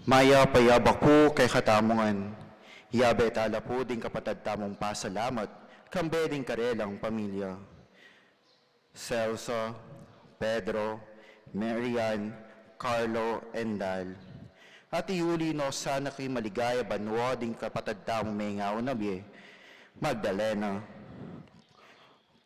Maya payabak po kay katamungan. Yabe tala po din kapatad tamong pasalamat, kambeding karelang pamilya. Celso, Pedro, Marian, Carlo, Endal. At iuli no sana kay maligaya banwa din kapatad tamong may ngao na biye. Magdalena,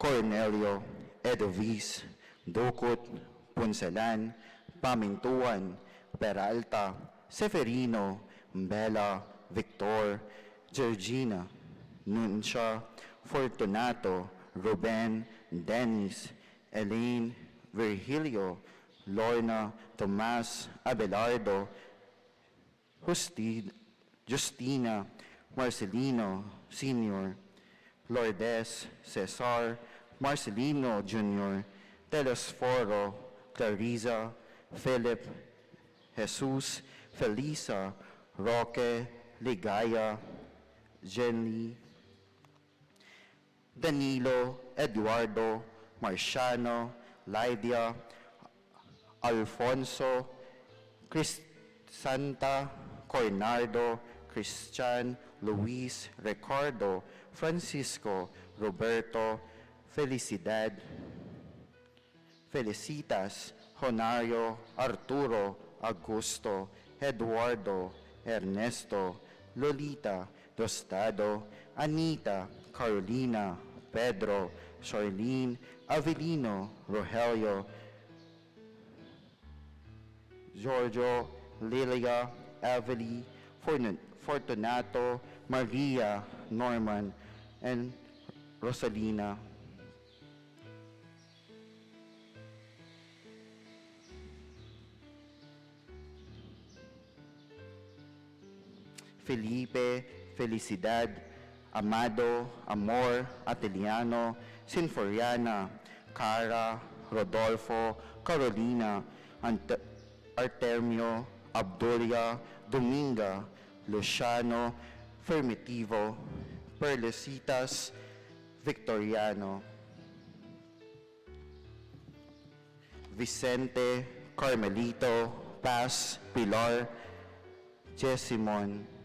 Cornelio, Edovis, Dukot, Punsalan, Pamintuan, Peralta, Seferino, Bella, Victor, Georgina, Nuncia, Fortunato, Ruben, Dennis, Elaine, Virgilio, Lorna, Tomas, Abelardo, Justina, Marcelino, Sr., Lourdes, Cesar, Marcelino Jr., Telesforo, Clarisa, Philip, Jesus, Felisa, Roque, Ligaya, Jenny, Danilo, Eduardo, Marciano, Lydia, Alfonso, Santa, Cornardo, Christian, Luis, Ricardo, Francisco, Roberto, Felicidad, Felicitas, Honario, Arturo, Augusto, Eduardo, Ernesto, Lolita, Tostado, Anita, Carolina, Pedro, Charlene, Avelino, Rogelio, Giorgio, Lilia, Evely, Fortunato, Maria, Norman, and Rosalina. Felipe, Felicidad, Amado, Amor, Ateliano, Sinforiana, Cara, Rodolfo, Carolina, Artemio, Abdulia, Dominga, Luciano, Fermitivo, Perlesitas, Victoriano, Vicente, Carmelito, Paz, Pilar, Jessimon,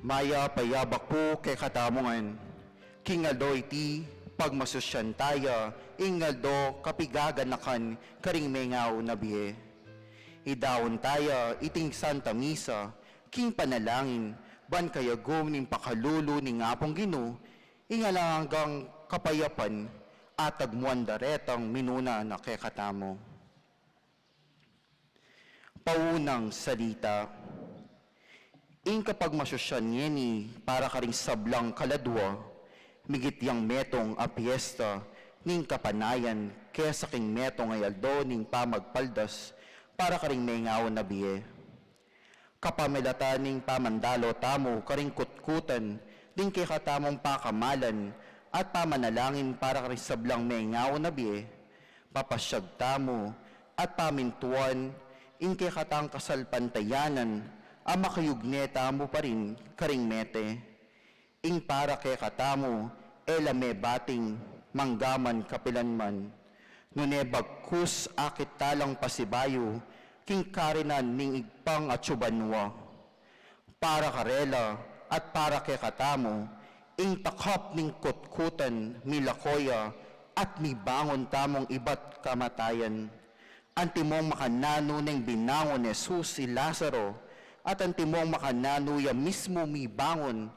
Maya payabak po kay katamungan. Kingaldo iti pagmasusyan taya, ingaldo kapigaganakan karing mengaw na biye. Idawon taya iting Santa Misa, king panalangin, ban kayagom ning pakalulu ning ngapong Gino, ingalangang kapayapan, atag muandaretang minuna na kay katamo. Paunang salita. In kapag masusyan yeni para karing sablang kaladwa, migit yang metong a piyesta, ning kapanayan, kesa king metong ay aldo ning pamagpaldas, para karing mengaw na biye. Kapamilata ning pamandalo tamo karing kutkutan, ning kay katamong pakamalan, at pamanalangin para karing sablang mengaw na biye, papasyag tamo, at pamintuan, in kay katang kasalpantayanan, ama kayugne tamo pa rin karing mete. Ing para kay katamo, elame bating, manggaman kapilanman. Nune bagkus akit talang pasibayo, king karinan ning igpang at subanwa. Para karela at para kay katamo, ing takap ning kutkutan, milakoya, at mibangon tamong ibat kamatayan. Antimong makanano ning binangon Jesus si Lazaro, at ang timong makananuya mismo mibangon,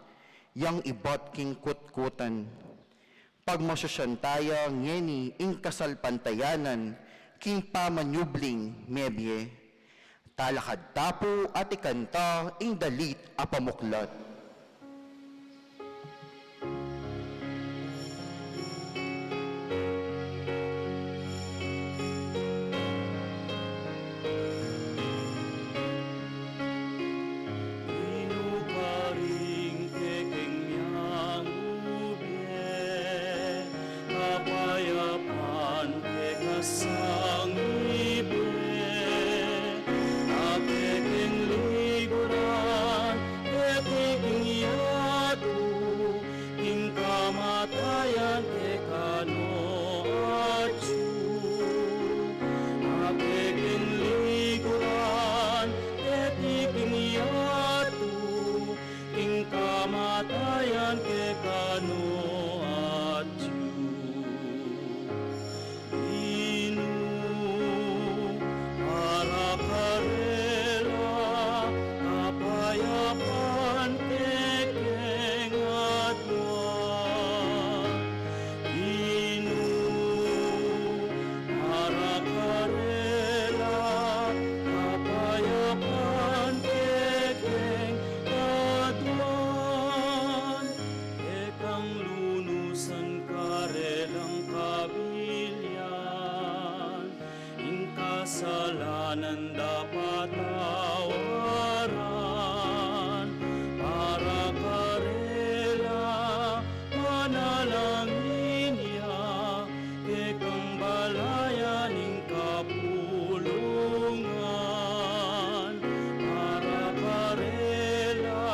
yang ibat king kutkutan. Pagmasyasantaya ngeni ing kasalpantayanan, king pamanyubling mebye. Talakad tapo at ikanta ing dalit apamuklat. panandapatawaran, para karela manalangin niya, kekang balayaning kapulungan, para karela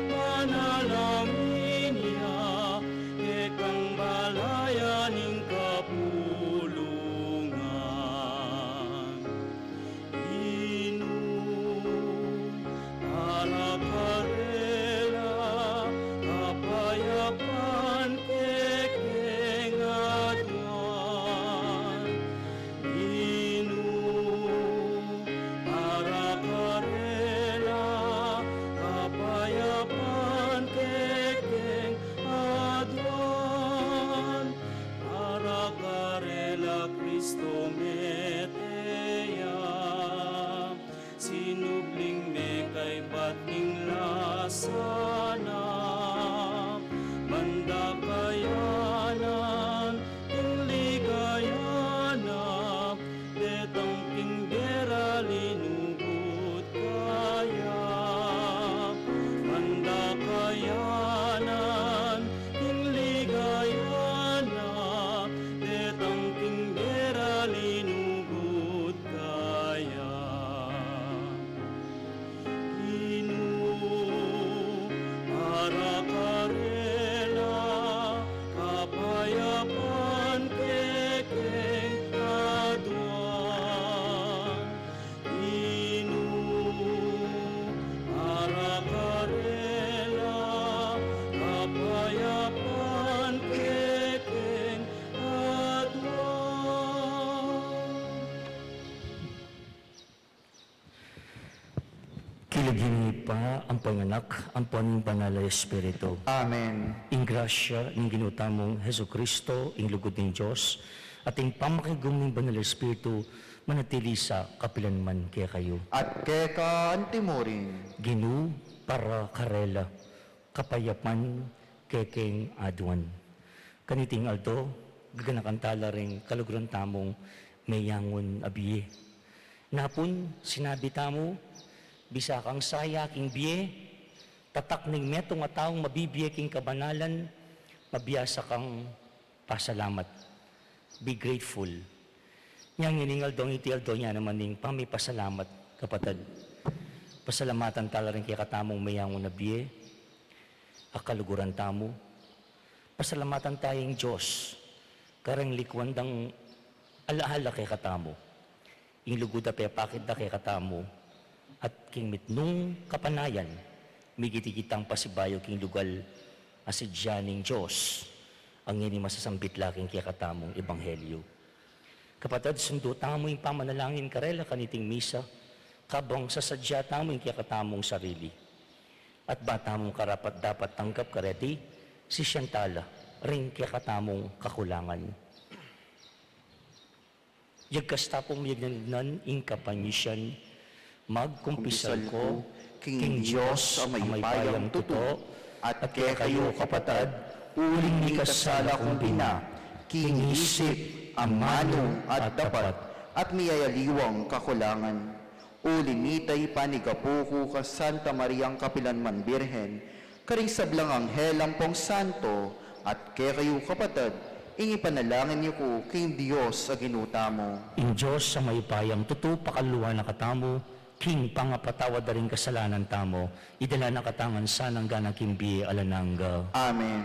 manalangin niya, kekang balayaning kapulungan. Para karela kapayapan kekeng aduan. Para karela kapayapan kekeng aduan. Para karela Kristo meteya, sinubling me kay batning lasana, banda kayanan, king ligayana, betang king bera linugot kaya, banda kayanan, king ligayana, betang king bera linugot kaya. Para karela kapayapan kekeng aduan. Para karela kapayapan kekeng aduan. Kilagini pa ang panganak, ang panbanal na Espiritu. Amen. In grasya ng ginutamong Heso Kristo, in lugod ng Diyos, at in pamakigum ng banal na Espiritu, manatili sa kapilanman kaya kayo. At keka antimurin, Ginu para karela, kapayapan kekeng aduan. Kaniting alto, gaganakantala ring kaluguran tamong mayangon abiye. Napun, sinabi tamo, bisa kang saya king biye, tatak ning metong nga taong mabibiye king kabanalan, mabiyasa kang pasalamat. Be grateful. Yang iningal dong iti aldo niya naman ning pamipasalamat, kapatid. Pasalamatan tala rin kaya katamong mayangon na biye, akaluguran tamo. Pasalamatan tayong Diyos, karang likwandang alaala kay katamo. Ing luguda pa pakit na kay katamo, at king mitnung kapanayan, migitigitang pasibayo king lugal asidyaning Diyos, ang ini masasambit laking kaya katamong ebanghelyo. Kapatid, sundo tamo yung pamanalangin karela kaniting misa, kabang sasadya tamo yung kaya katamong sarili. At bata mong karapat dapat tanggap kareti, si Shantala, ring kaya katamong kakulangan. Yagkasta pong yagnanan ing kapanyisyan, magkumpisal ko, King Diyos ang mayupayang tuto, at kaya kayo kapatad, uling ni kasala kong bina, King isip, ang manong at dapat, at miyayaliwang kakulangan. Ulinitay panigapuko ka Santa Mariang Kapilanman Birhen, karing sablang anghel ang pong santo, at kaya kayo kapatid, ingi panalangin niyo ko King Diyos sa ginuta mo. in Diyos sa mayupayang tuto, pakaluwa na katamo, King pangapatawad na rin kasalanan tamo, idala na katangan sanang ganang kimbi alanangga. Amen.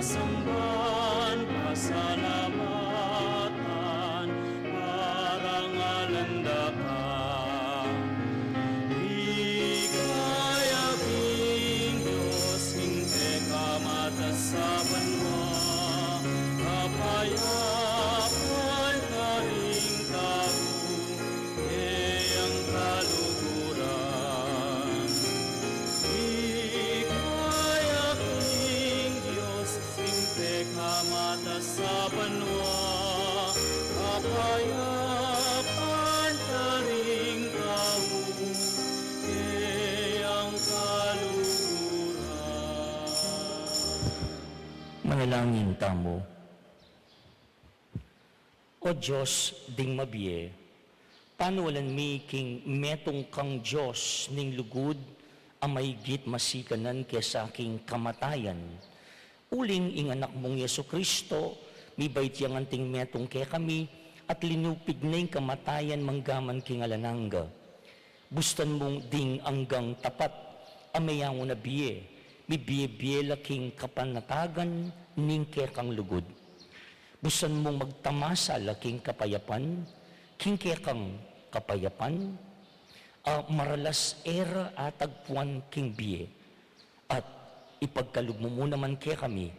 kasambahan, pasalamatan, parangalan ka. Ikayabing Diyos, hindi ka matasaban mo, kapayapan ka ring tao, iyang kaluguran. Ikayabing Diyos, hindi ka matasaban mo, kapayapan ka ring tao, iyang kaluguran. Manalangin tamo. O Diyos ding mabiye, panuwalan mi king metong kang Diyos ning lugod, ang maigit masikanan kesa aking kamatayan. Uling ing anak mong Yesu Kristo, mi bait yang anting metong kay kami, at linupig na yung kamatayan manggaman king alananga. Bustan mong ding anggang tapat, amayango na biye, mi biye-biye laking kapanatagan ning kay kang lugod. Busan mong magtamasa laking kapayapan, king kay kang kapayapan, maralas era atagpuan king biye, at ipagkalug mo naman kay kami,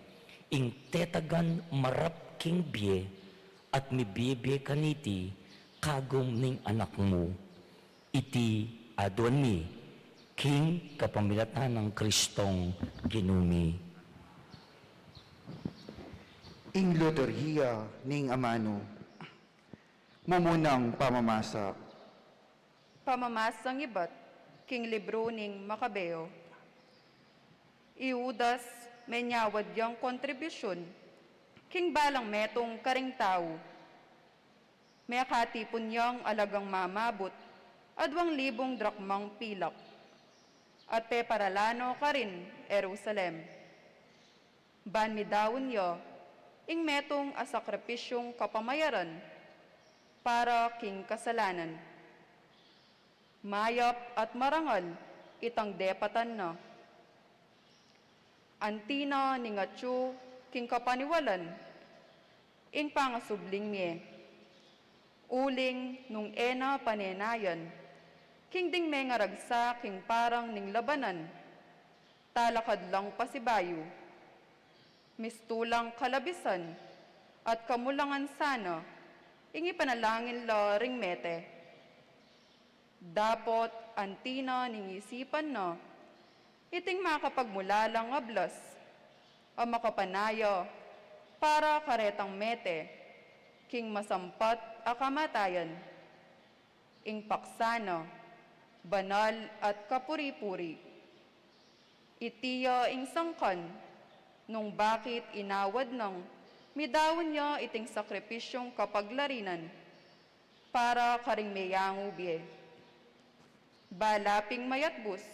ing tetagan marap king biye, at mibiye kaniti, kagom ning anak mo, iti adwan mi, king kapamilatan ng Kristong ginumi. Ing liturhiya ning amano, mumunang pamamasa. Pamamasang iba't king libro ning Makabeo. Iudas menyawad yang kontribusyon, king balang metong karing tao. Mekatipon yang alagang mamabot, adwang libong drakmang pilak. At peparalano ka rin, Jerusalem. Ban mi dawon yo, ing metong asakripisyong kapamayaran, para king kasalanan. Mayap at marangal, itang depatan na. Antina ni ngatsu, king kapaniwalan, ing pangasubling miye. Uling nung ena panenayan, king ding may ngaragsa, king parang ning labanan, talakad lang pasibayo. Mistulang kalabisan, at kamulangan sana, ing ipanalangin la ring mete. Dapot antina ning isipan na, iting makapagmulalang ablas, ang makapanaya, para karetang mete, king masampat a kamatayan, ing paksana, banal at kapuri-puri. Itiya ing sangkan, nung bakit inawad ng midawon niya iting sakripisyong kapaglarinan, para karing mayangu biye. Balaping mayatbus,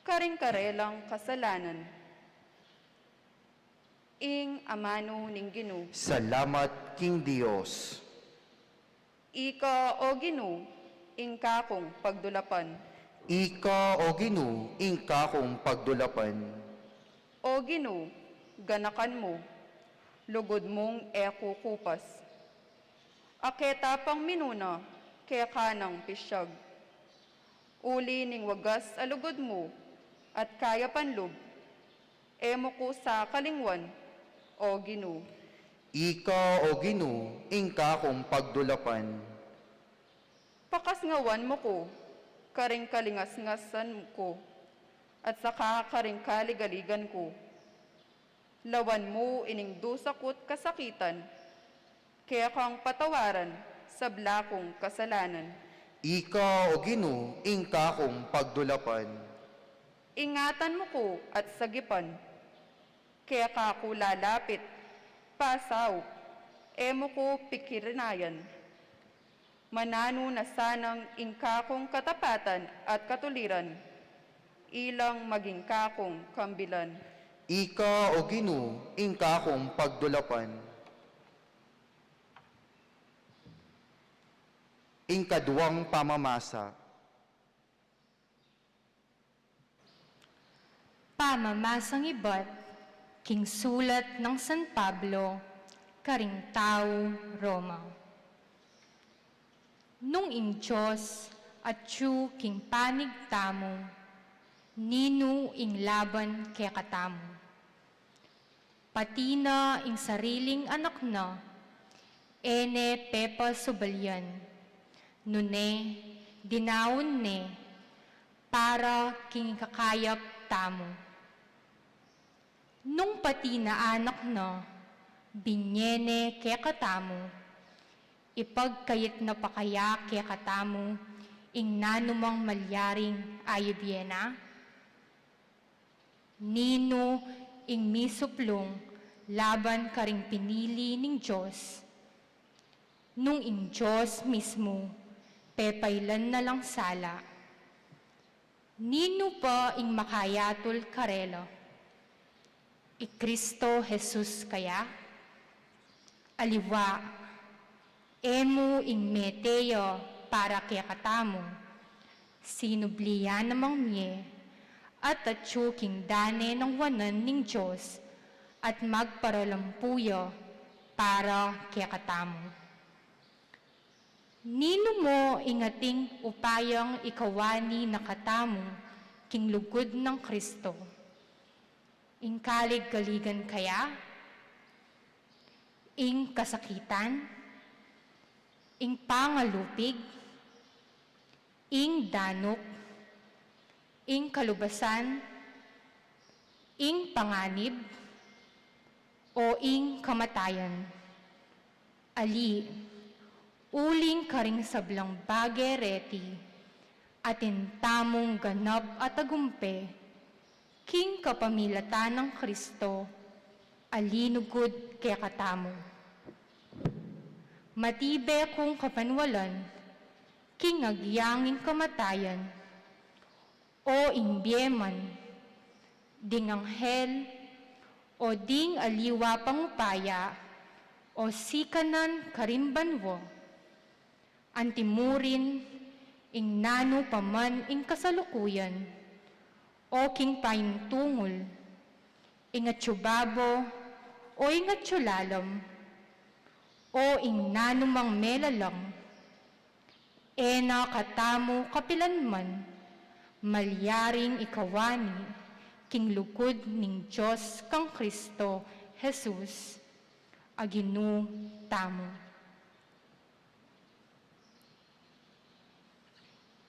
karing karelang kasalanan. Ing amano ning Ginu, Salamat king Dios. ika o Ginu, ing kakong pagdulapan. Ika o Ginu, ingka kong pagdulapan. O Ginu, ganakan mo, lugod mong ekukupas. Aketa pang minuna, kaya kanang pisyag. Uli ning wagas alugod mo, at kaya panlub, emo ko sa kalingwan, o Ginu. Ika o Ginu, ingka kong pagdulapan. Pakasngawan mo ko, karing kalingas-ngasan ko, at saka karing kaligaligan ko. Lawan mo ining dusakot kasakitan, kaya kang patawaran sa blakong kasalanan. Ika o Ginu, ingka kong pagdulapan. Ingatan mo ko at sagipan, kaya kako lalapit, pasaw, emo ko pikirinayan. Manano na sanang ingkakong katapatan at katuliran, ilang maging kakong kambilan. Ika o Ginu, ingka kong pagdulapan. Ingkaduwang pamamasa. Pamamasang iba't King sulat ng San Pablo, karing tao, Roma. Nung in Diyos at Diyo king panig tamo, nino ing laban kaya katamo. Pati na ing sariling anak na, ene pepa subalyan, nune, dinaon ne, para king kakayap tamo. Nung pati na anak na, binyene kaya katamo, ipagkayat na pakaya kaya katamo, ing nanumang malyaring ayubyena, nino ing misuplong laban karing pinili ning Diyos, nung ing Diyos mismo, pepailan na lang sala, nino pa ing makayatol karelo, Kristo Jesus kaya, aliwa, emo ing meteo para kaya katamo, sinubliyan namang miye, at atsuking dane ng wanan ning Diyos, at magparalampuyo para kaya katamo. Nino mo ingating upayang ikawani nakatamo, king lugod ng Kristo. Ing kalig-galigan kaya, ing kasakitan, ing pangalupig, ing danok, ing kalubasan, ing panganib, o ing kamatayan. Ali, uling karing sablang bagereti, atin tamong ganap at agumpe, king kapamilatan ng Kristo, alinugod kaya katamo. Matibe kung kapanwalan, king agyangin kamatayan, o imbyeman, ding anghel, o ding aliwa pangupaya, o sikanan karimbanwo, antimurin, ing nano paman ing kasalukuyan, o king paintungol, ing atsubabo, o ing atsulalam, o ing nanumang melalang, ena katamo kapilanman, malyaring ikawani, king lukod ning Diyos kang Kristo Jesus, aginu tamo.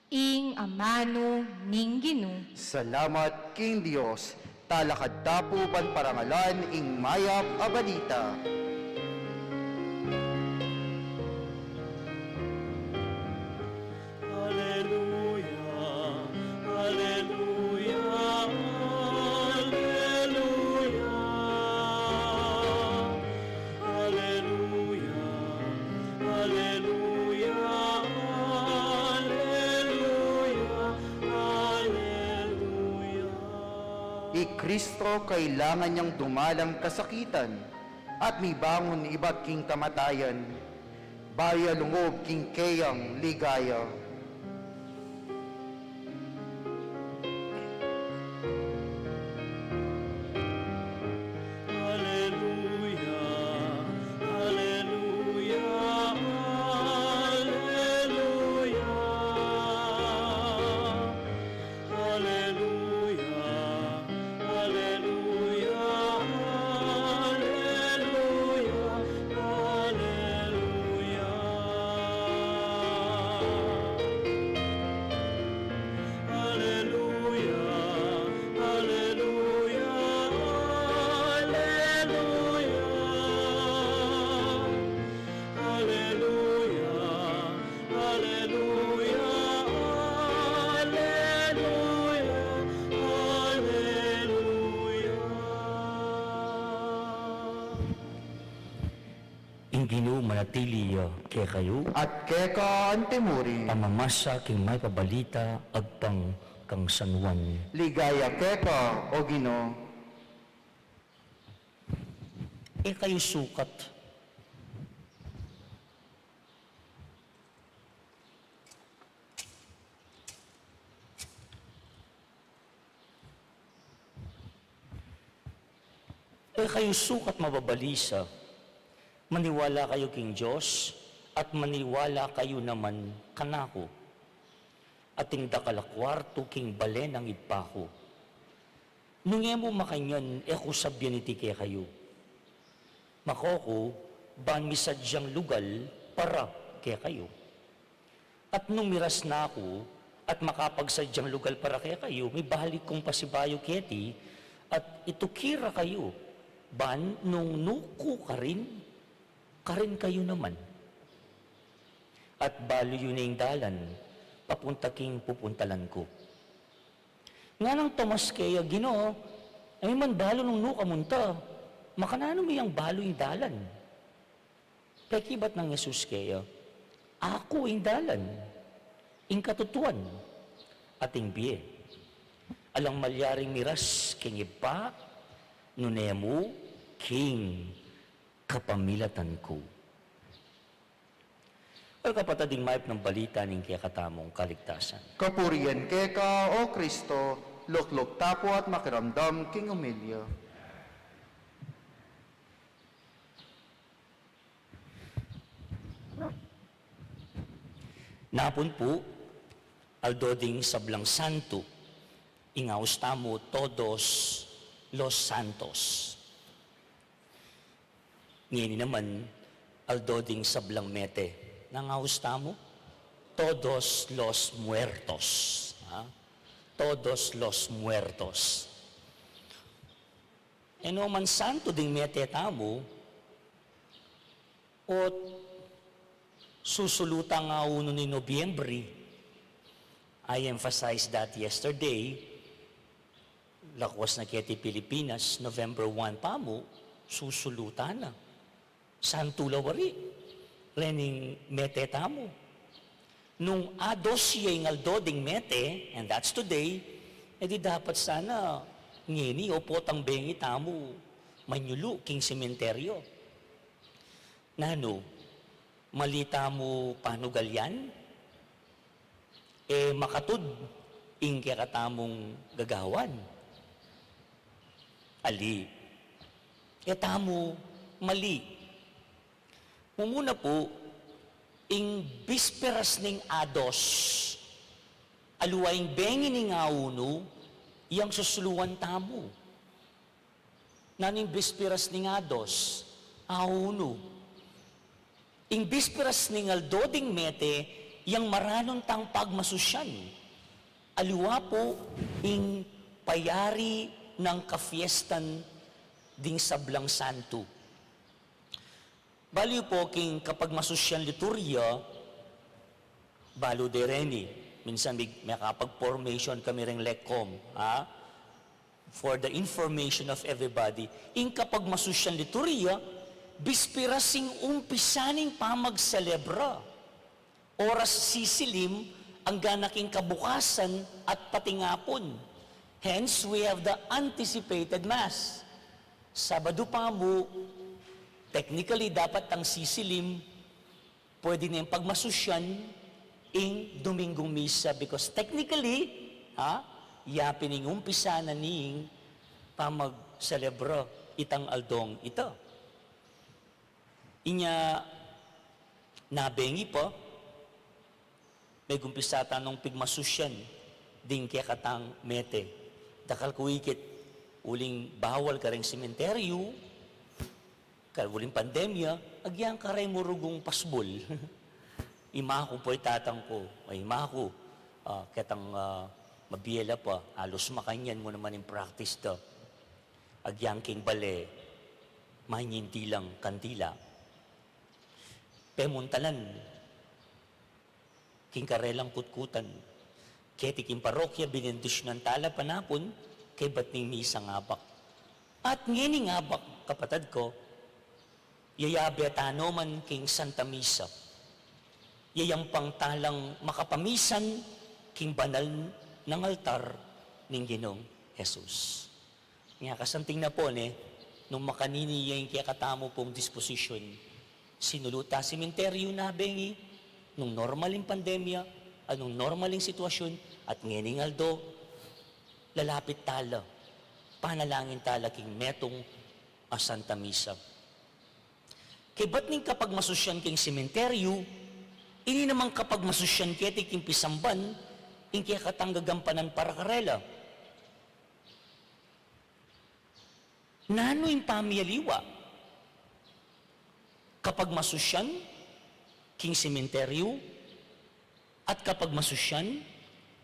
Ing amano ning Ginu, Salamat King Dios, talakad tapo pan parangalan ing mayap a balita. Alleluia, alleluia, alleluia. Alleluia, alleluia, alleluia, alleluia. Kristo kailangan niyang dumalang kasakitan at may bangon iba't king kamatayan. Baya lungob king keyang ligaya. Alleluia, alleluia, alleluia. Alleluia, alleluia, alleluia, alleluia. Alleluia, alleluia, alleluia, Ing Ginoo manatili kay kayo, At keka antemuri, pamamasa king may pabalita agpang kang sanwan. ligaya keka o Ginoo. Kayo sukat. kayo sukat mababalisa, maniwala kayo king Diyos, at maniwala kayo naman kanako. Ating dakalakwarto king balen ang ipako. Nung emo makanyan, ko sabyan iti kaya kayo. Makoko, ban misadyang lugal para kaya kayo. At nung miras na ako, at makapagsadyang lugal para kaya kayo, may balik kong pasibayo keti, at itukira kayo, ban nung nuko ka rin kayo naman. At balo yun na yung dalan, papunta king pupuntalan ko. Nga nang Tomas kaya, Ginoo, ay man balo nung nuka munta, makanano mo yung balo yung dalan? Pekibat ng Jesus kaya, ako yung dalan, ing katutuan, ating biye. Alang malyaring miras, king ipa, nunemo, king kapamilatan ko. Ay kapatading maip ng balita ning kaya katamong kaligtasan. Kapurian keka, O Kristo, lukluk tapo at makiramdam king umilya. Napon po, aldoding sablang santo, ingaus tamo todos los santos. Ngayon naman, aldoding sablang mete, nangaus tamo, todos los muertos. Ha? Todos los muertos. Eno man santo ding mete tamo, o susuluta nga uno ni Nobyembre. I emphasized that yesterday. Lakwas na kiti Pilipinas, November 1 pa mo, susuluta na. Santo lawari, rening mete tamo. Nung adosye ng aldoding mete, and that's today, edi dapat sana ngini o potang bengi tamo, manyulu king sementeryo. Nano, malita mo panugalyan, makatud, ing katamong gagawan. Ali, tamo, mali. Mumuna po, ing bisperas ning ados, aluwaing bengi ning auno, iyang susuluan tamo. Naning bisperas ning ados, auno. Ing bisperas ning aldoding mete, yang maranon tang pagmasusyan. Aliwa po, ing payari ng kafiestan ding sablang santo. Baliw po king kapag masusyan liturya, balo de reni. Minsan may kapag-formation kami ring lekom, ha? For the information of everybody. Ing kapag masusyan liturya, bispirasing umpisaning pamagselebra. Oras sisilim ang ganaking kabukasan at patingapon. Hence, we have the anticipated Mass. Sabado pa mo, technically, dapat ang sisilim, pwede na yung pagmasusyan ing Domingong Misa because technically, yapining umpisa na ning pamagselebra itang aldong ito. Inya, nabengi po, may gumpisa tanong pigmasusyan ding kaya katang mete. Dakal kuwikit, uling bawal ka rin sementeryo, uling pandemya, agyang ka rin murugong pasbol. Imako po itatang ko, ay imako, ketang mabiyela pa, halos makanyan mo naman yung practice to. Agyang king bale, manyinti lang kandila. Pemuntalan, king karelang kutkutan, keti king parokya binindus ng tala panapon, kay ba't ning misa ngabak. At ngini ngabak, kapatid ko, yayabe tano man king Santa Misa. Yayang pangtalang makapamisan king banal ng altar ning Ginong Jesus. Nga kasanting na po nung makanini yung kaya katamo pong disposition, sinuluta sementeryo na bengi, nung normaling pandemya, anong normaling sitwasyon, at ngening aldo, lalapit tala, panalangin tala king metong a Santa Misa. Kay ba't ning kapag masusyan king sementeryo, ini naman kapag masusyan kiti king pisamban, ing kaya katanggagampanan para karela. Nano yung pamiyaliwa? Kapag masusyan, king sementeryo, at kapag masusyan,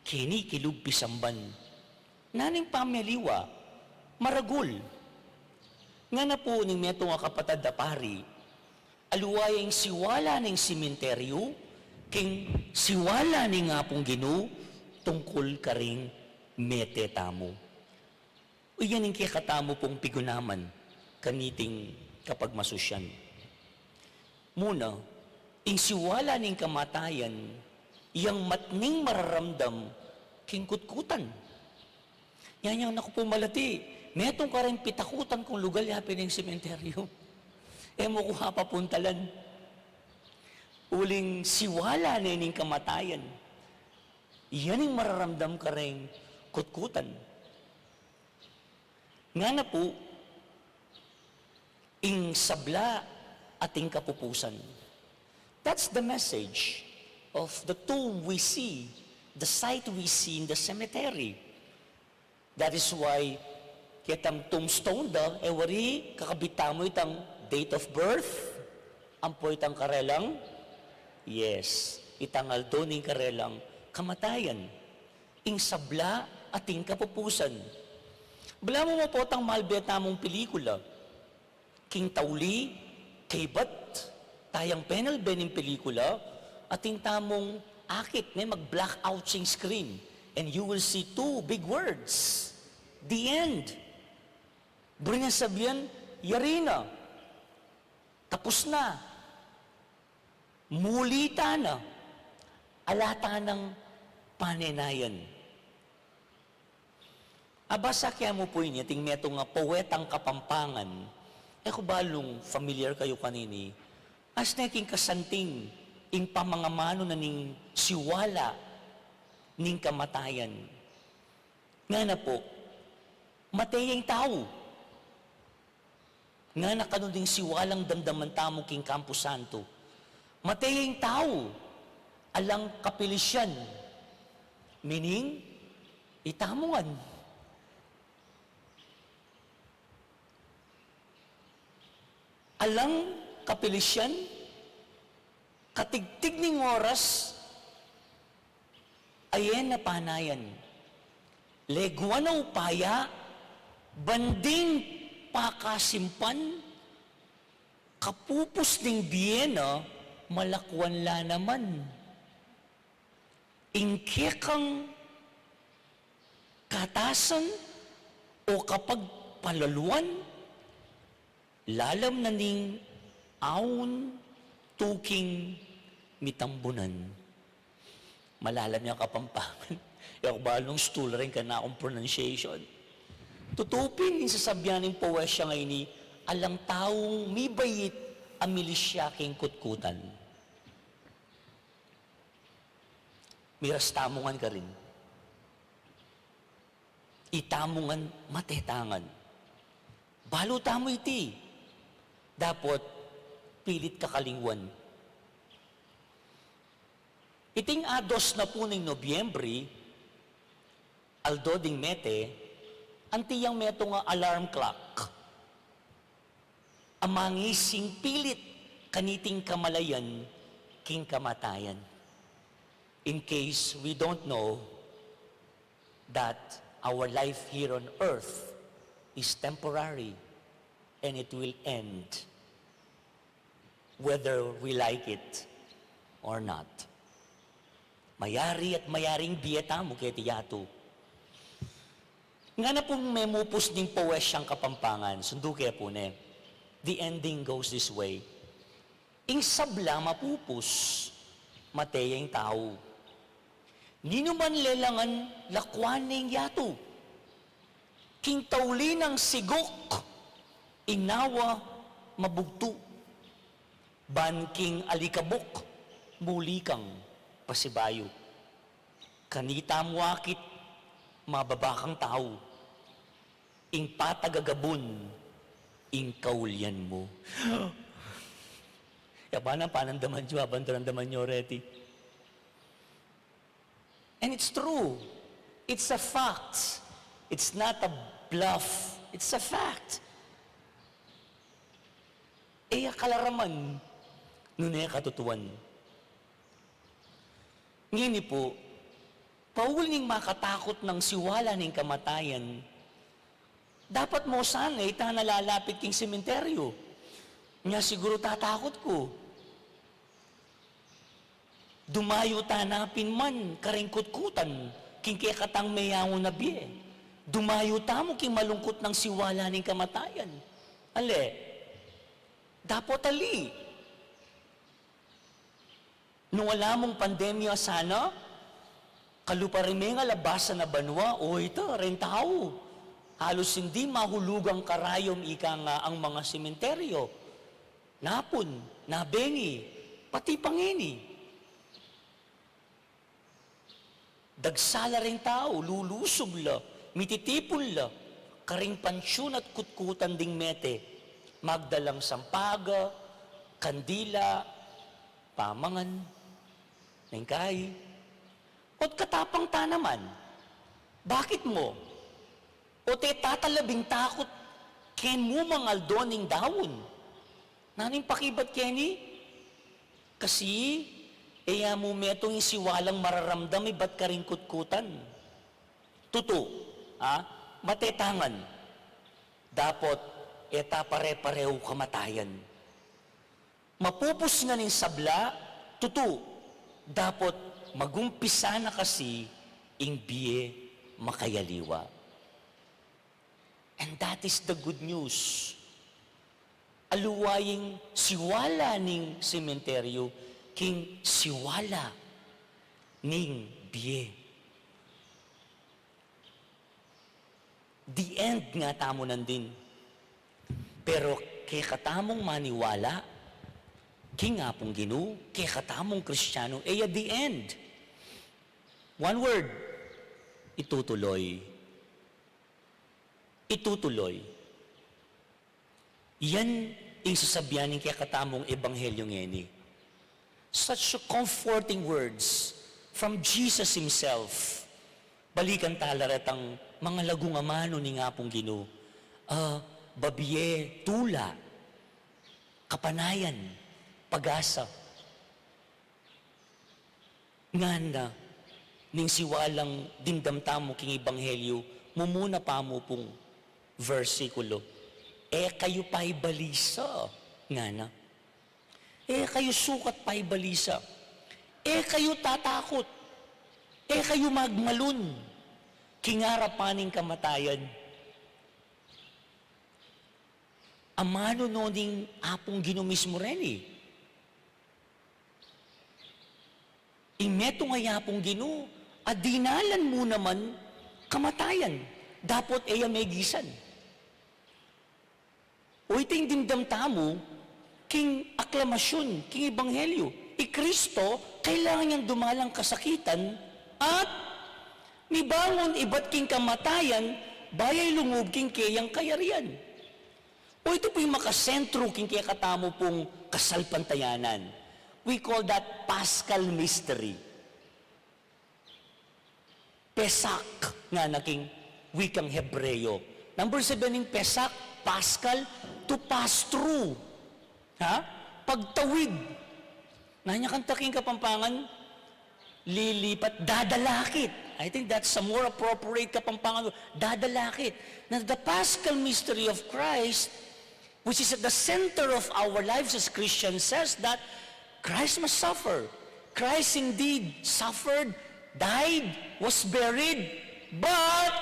kini kilug pisamban. Nano yung pamiyaliwa? Maragul. Nga na po ning meto nga kapatad da pari, aluwayang siwala ning sementeryo, king siwala ning nga pong Ginoo tungkol karing mete tamo. O yan ang kikatamo pong pigunaman kaniting kapag masusyan. Muna, ing siwala ning kamatayan, yang matning mararamdam king kutkutan. Yan yung naku po malati. Metong ka rin pitakutan kung lugal yapin ng sementeryo. Mo kuha papuntalan. Uling siwala na ining kamatayan. Yan yung mararamdam ka rin kutkutan. Nga na po, ing sabla ating kapupusan. That's the message of the tomb we see, the sight we see in the cemetery. That is why kitang tombstone da, wari kakabita mo itang date of birth, ampo itang karelang, yes, itang aldo ning karelang kamatayan, ing sabla ating kapupusan. Bala mo po tang malbet namong pelikula, king tauli, kay bat, tayang penal bening pelikula, ating tamong akit na mag-black out sing screen, and you will see two big words, the end. Bring sabihan, yari na. Tapos na. Mulita na. Alata ng panenayan. Abasa kaya mo po yun, ting meto nga poetang kapampangan, kubalong familiar kayo kanini, as neking kasanting, ing pamangamano na ning siwala, ning kamatayan. Nga na po, matayang tao. Nga na kanunding siwalang damdaman tamo king Campo Santo. Matayang tao, alang kapilisyan. Meaning, itamungan. Alang kapilisyan, katigtig ning oras, ayen na panayan. Legwa na upaya, banding pakasimpan, kapupos ning biyena, malakwan la naman. Ingkekang katasan o kapag palaluan, lalam na ning aun tuking mitambunan. Malalam niya kapampangan. Yung balong stool rin ka na akong pronunciation. Tutupin din sa sabyaning poesya ngayon ni alang taong may bayit ang milisya king kutkutan. Miras tamungan ka rin. Itamungan matetangan. Balo tamo iti. Dapat pilit kakalingwan. Iting ados na po ng Nobyembre, aldo ding mete, antiyang meto nga alarm clock. Amangising pilit kaniting kamalayan king kamatayan. In case we don't know that our life here on earth is temporary and it will end whether we like it or not. Mayari at mayaring biyeta mo kaya tiyato. Nga na pong memupos ng poesyang kapampangan, sundo kaya po ne, the ending goes this way. Ing sabla mapupos, mateyang tao. Nino man lelangan lakwan ng yato. King tauli ng sigok, inawa mabugto. Banking alikabok, muli kang pasibayo. Kanita muakit, mababakang tao. Ing patagagabon, ingkaulyan mo. Yabanan panandaman nyo, habang daramdaman nyo already. And it's true. It's a fact. It's not a bluff. It's a fact. Kalaraman, nunay katutuan. Ngini po, paul ning makatakot ng siwala ning kamatayan, dapat mo sana ita nalalapit king sementeryo. Nga siguro tatakot ko. Dumayo tanapin man, karingkutkutan, king kaya katang mayangon na biye. Dumayo tamo king malungkot ng siwala ning kamatayan. Ale, dapat ali. Nung wala mong pandemya sana, kaluparime nga labasan na banwa, o ito, rin tao. Halos hindi mahulugang karayom ika nga ang mga sementeryo. Napon, nabengi, pati pangini. Dagsala rin tao, lulusog la, mititipon la, karing pansyon at kutkutan ding mete. Magdalang sampaga, kandila, pamangan, nengkay. O't katapang tanaman, bakit mo? O te tatalabing takot, ken mo mangaldo ning dawon. Naning pakibat keni? Kasi, eya mo metong isiwalang mararamdam, ba't ka rin kutkutan? Tuto, matetangan. Dapat, eta pare-pareho kamatayan. Mapupus nga ning sabla, tuto, dapat magumpisa na kasi ing biye makayaliwa. And that is the good news. Aluwaying siwala ning sementeryo, king siwala ning biye. The end nga tamo nandin. Pero kay katamong maniwala, king nga pong Ginoo, kay katamong Kristiyano, at the end. One word, itutuloy. Itutuloy. Yan ang sasabihan ng kay katamong Ebanghelyo ngeni. Such comforting words from Jesus Himself. Balikan talarat ang mga lagungamano ni nga pong Ginoo. Babiye, tula, kapanayan, pag-asa. Nganda, ning siwalang dindamtamo king Ebanghelyo, mumuna pa mo pong versikulo. Kayo pa'y balisa. Ngana. Kayo sukat pa'y balisa. Kayo tatakot. Kayo magmalun. Kingarapaning kamatayan. Amano no ning apong Ginoo mismo rin Imeto nga yapong Ginoo, adinalan mo naman kamatayan. Dapat may gisan. O iting dimdam tamo, king aklamasyon, king Ebanghelyo. Kristo, kailangan niyang dumalang kasakitan at mibangon iba't king kamatayan, bayay lungog king kayang kayarian. O ito po yung makasentro king kaya katamo pong kasalpantayanan. We call that Paschal Mystery. Pesak nga naking wikang Hebreyo. Number 7 ng Pesak, Paschal, to pass through. Pagtawid. Nanya kang taking Kapampangan, lilipat, dadalakit. I think that's a more appropriate Kapampangan. Dadalakit. Now, the Paschal mystery of Christ, which is at the center of our lives as Christians, says that Christ must suffer. Christ indeed suffered, died, was buried, but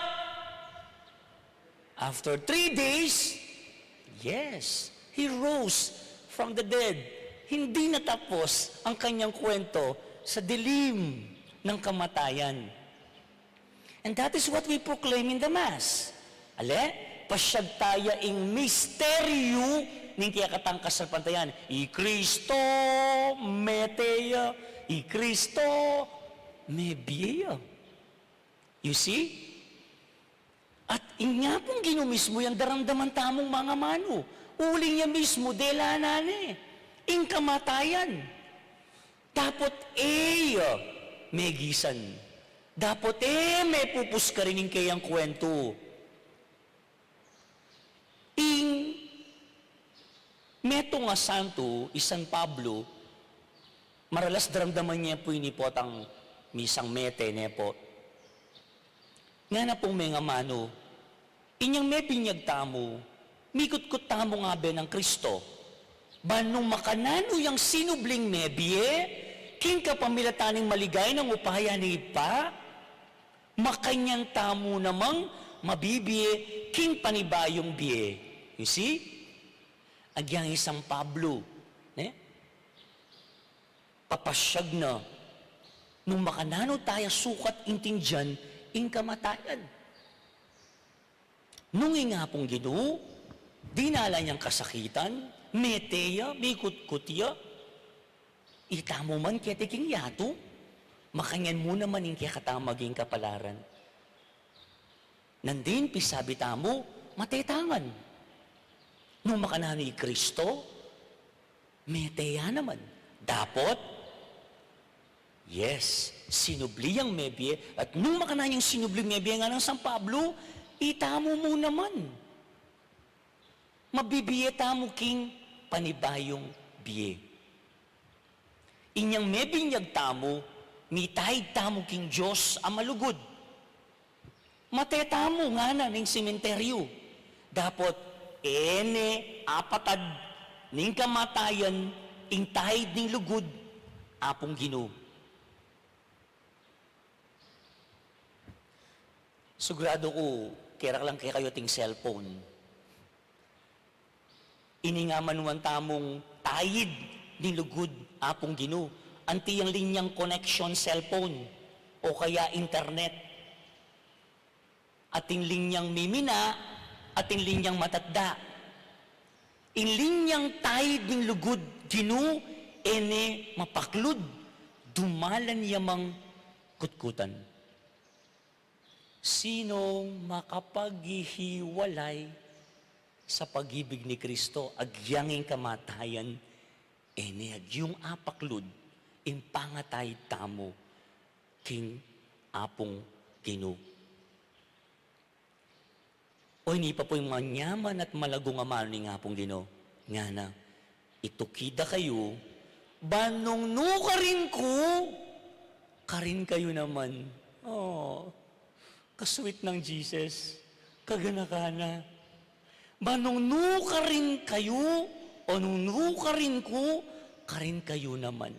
after 3 days, yes, He rose from the dead. Hindi natapos ang kanyang kwento sa dilim ng kamatayan. And that is what we proclaim in the Mass. Ale, pasyag tayo ing misteryo ng kiyakatang kasalpantayan. I Kristo meteya, I Kristo mebiya. You see? At inya pong Ginoo mismo yung daramdaman tamong mga mano. Uli niya mismo, delanan ing kamatayan. Dapat may gisan. Dapat may pupus ka rin kayang kwento. Ing meto nga santo, isan Pablo, maralas daramdaman niya po inipot ang misang mete nepo. Nga na pong may nga mano, inyang may binyag tamo, mikot-kot tamo nga be ng Kristo. Banong makanano yung sinubling mebye, king kapamilataning maligay ng upaya ni pa, makanyang tamo namang mabibye, king panibayong biye. You see? Agyang isang Pablo, papasyag na, nung makanano tayo sukat intindyan, ing kamatayan. Nung ingapong Ginoo, dinala niyang kasakitan, meteya, mikut-kutya, itamo man ketiking yato, makanyan mo naman ing katamaging kapalaran. Nandin, pisabi tamo, matetangan. Nung makanano ni Kristo, meteya naman. Dapat, yes, sinubli ang mebye, at nung makananyang sinubli mebye nga ng San Pablo, itamo mo naman. Mabibiye tamo king panibayong biye. Inyang mebinyag tamo, mitahid tamo king Diyos ang malugod. Matetamo nga na ning sementeryo. Dapat, apatad ning kamatayan, ing tahid ning lugod, apong Ginoo. Sigurado ko, kaya lang kaya kayo ting cellphone. Iningaman naman tamong tahid ning lugod, apong Ginoo. Anti ang linyang connection cellphone o kaya internet. Ating linyang mimina, ating linyang matatda. In linyang tahid ning lugod, Ginoo, mapaklud, dumalan yamang kutkutan. Sinong makapaghihiwalay sa pag-ibig ni Kristo, agyanging kamatayan, agyong apaklud, impangatay tamo, king apong Ginoo. O hindi pa po yung manyaman at malagong amano ni apong Ginoo. Nga na, itukida kayo, banong nukarin ko, karin kayo naman. Oh, kasweet ng Jesus, kagana-kana. Banong nukarin kayo, o nung nukarin ko, karin kayo naman.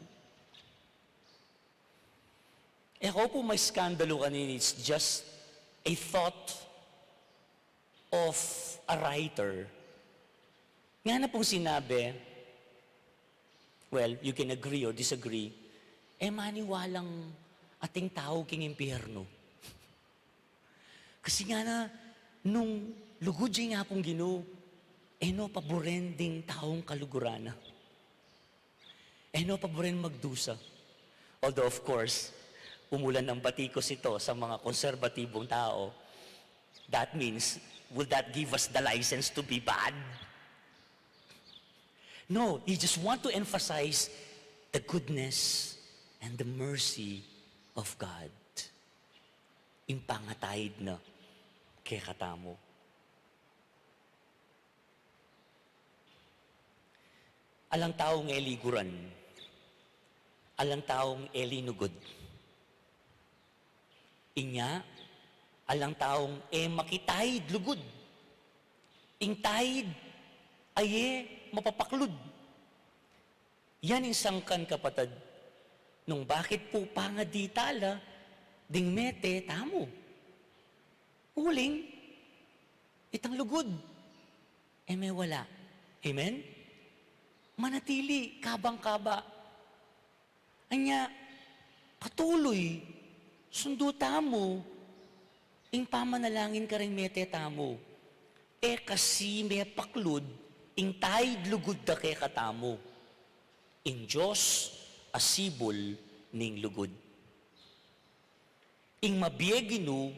Ako po may skandalo kanina, it's just a thought of a writer. Nga na pong sinabi, well, you can agree or disagree, maniwalang ating tao king impyerno. Kasi nga na, nung lugod siya nga pong Ginoo, paboren ding taong kalugurana. Paboren magdusa. Although of course, umulan ng batikos ito sa mga konserbatibong tao. That means, will that give us the license to be bad? No, you just want to emphasize the goodness and the mercy of God. Impangatayid na kay katamo. Alang taong eliguran, alang taong elinugod. Inya, alang taong makitahid lugod. Ing tahid, mapapaklud. Yan yung sangkan kapatid, nung bakit po pangaditala, ding mete tamo. Uling, itang lugod, may wala. Amen? Manatili, kabang-kaba. Anya, patuloy, sundo tamo, ing pamanalangin ka rin mete tamo. Kasi may paklud, ing tahid lugod da kay katamo. Ing Diyos, asibol ning lugod. Ing mabiyegino,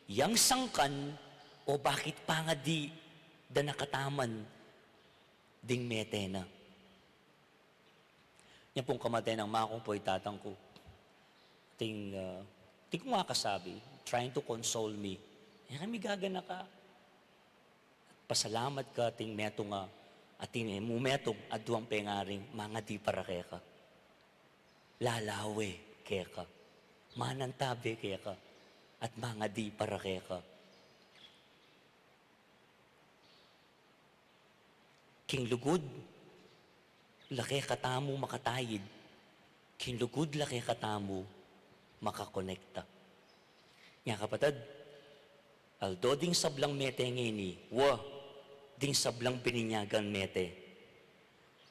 yang sangkan, o bakit pa nga di da nakataman, ding metena. Yan pong kamatay ng makong po itatang ko. Ting ko nga kasabi, trying to console me. Yan kami gagana ka. Pasalamat ka, ting meto nga, at ting mumetong aduang pengaring, mga di para kaya ka. Lalawe kaya ka. Manantabi kaya ka. At mga di para kaya ka. King lugod, laki katamo makatayid. King lugod, laki katamo makakonekta. Nga kapatid, aldo ding sablang mete ngini, ding sablang pininyagan mete.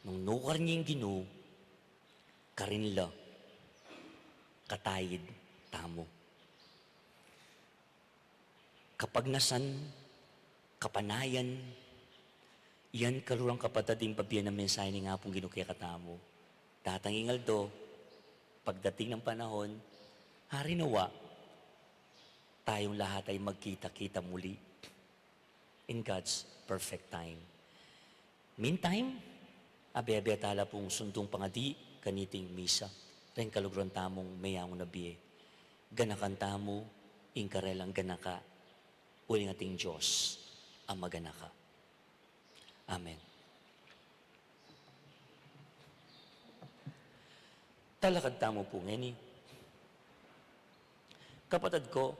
Nung nukar niyang ginu, karinla, katayid, tamo. Kapag nasan, kapanayan, yan kalurang kapatid yung pabiyan ng mensahe ni nga pong ginukaya katamo. Tatanging aldo, pagdating ng panahon, hari nawa, tayong lahat ay magkita-kita muli in God's perfect time. Meantime, abe-abe tala pong sundong pangadi, kaniting misa, ren kalugron tamong mayamong nabiye. Ganakan tamo, ingkarelang ganaka, uling ating Diyos, ang maganaka. Amen. Talakad tamo po ngani. Kapatid ko,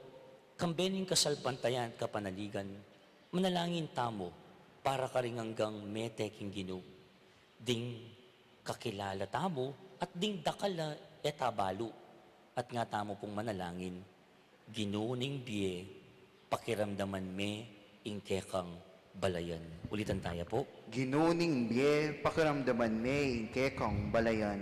kambening kasalpantayan kapanaligan, manalangin tamo para ka rin hanggang meteking ginu. Ding kakilala tamo at ding dakala etabalo. At nga tamo pong manalangin, ginuning biye, pakiramdaman me, ingkekang balayan. Ulitan tayo po. Ginuning biye, pakiramdaman may kekong balayan.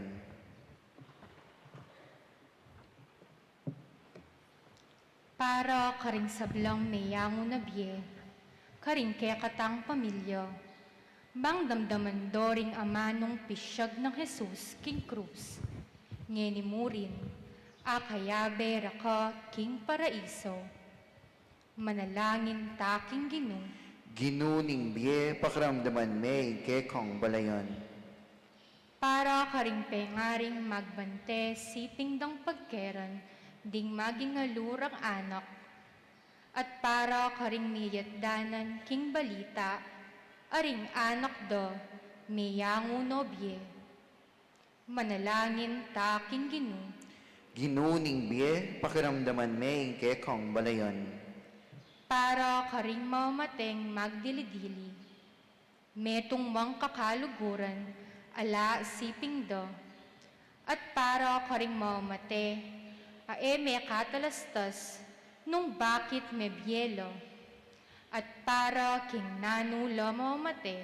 Para karing sablang mayango na biye, karing kaya katang pamilya, bang damdaman doring amanong pisyag ng Jesus king krus, ngeni murin, akayabe raka king paraiso, manalangin taking ginu, Ginuning biye, pakiramdaman may kekong balayan. para karing pengaring magbante siping dang pagkeran, ding maging alurang anak, at para karing miyatdanan king balita, aring anak do, miyango nobye. Manalangin taking ginu, Ginuning biye, pakiramdaman may kekong balayan. para karing mamateng magdilidili. Metong mang kakaluguran, ala siping do, at para karing mamate, aeme katalastas, nung bakit may bielo, at para king nanula mamate,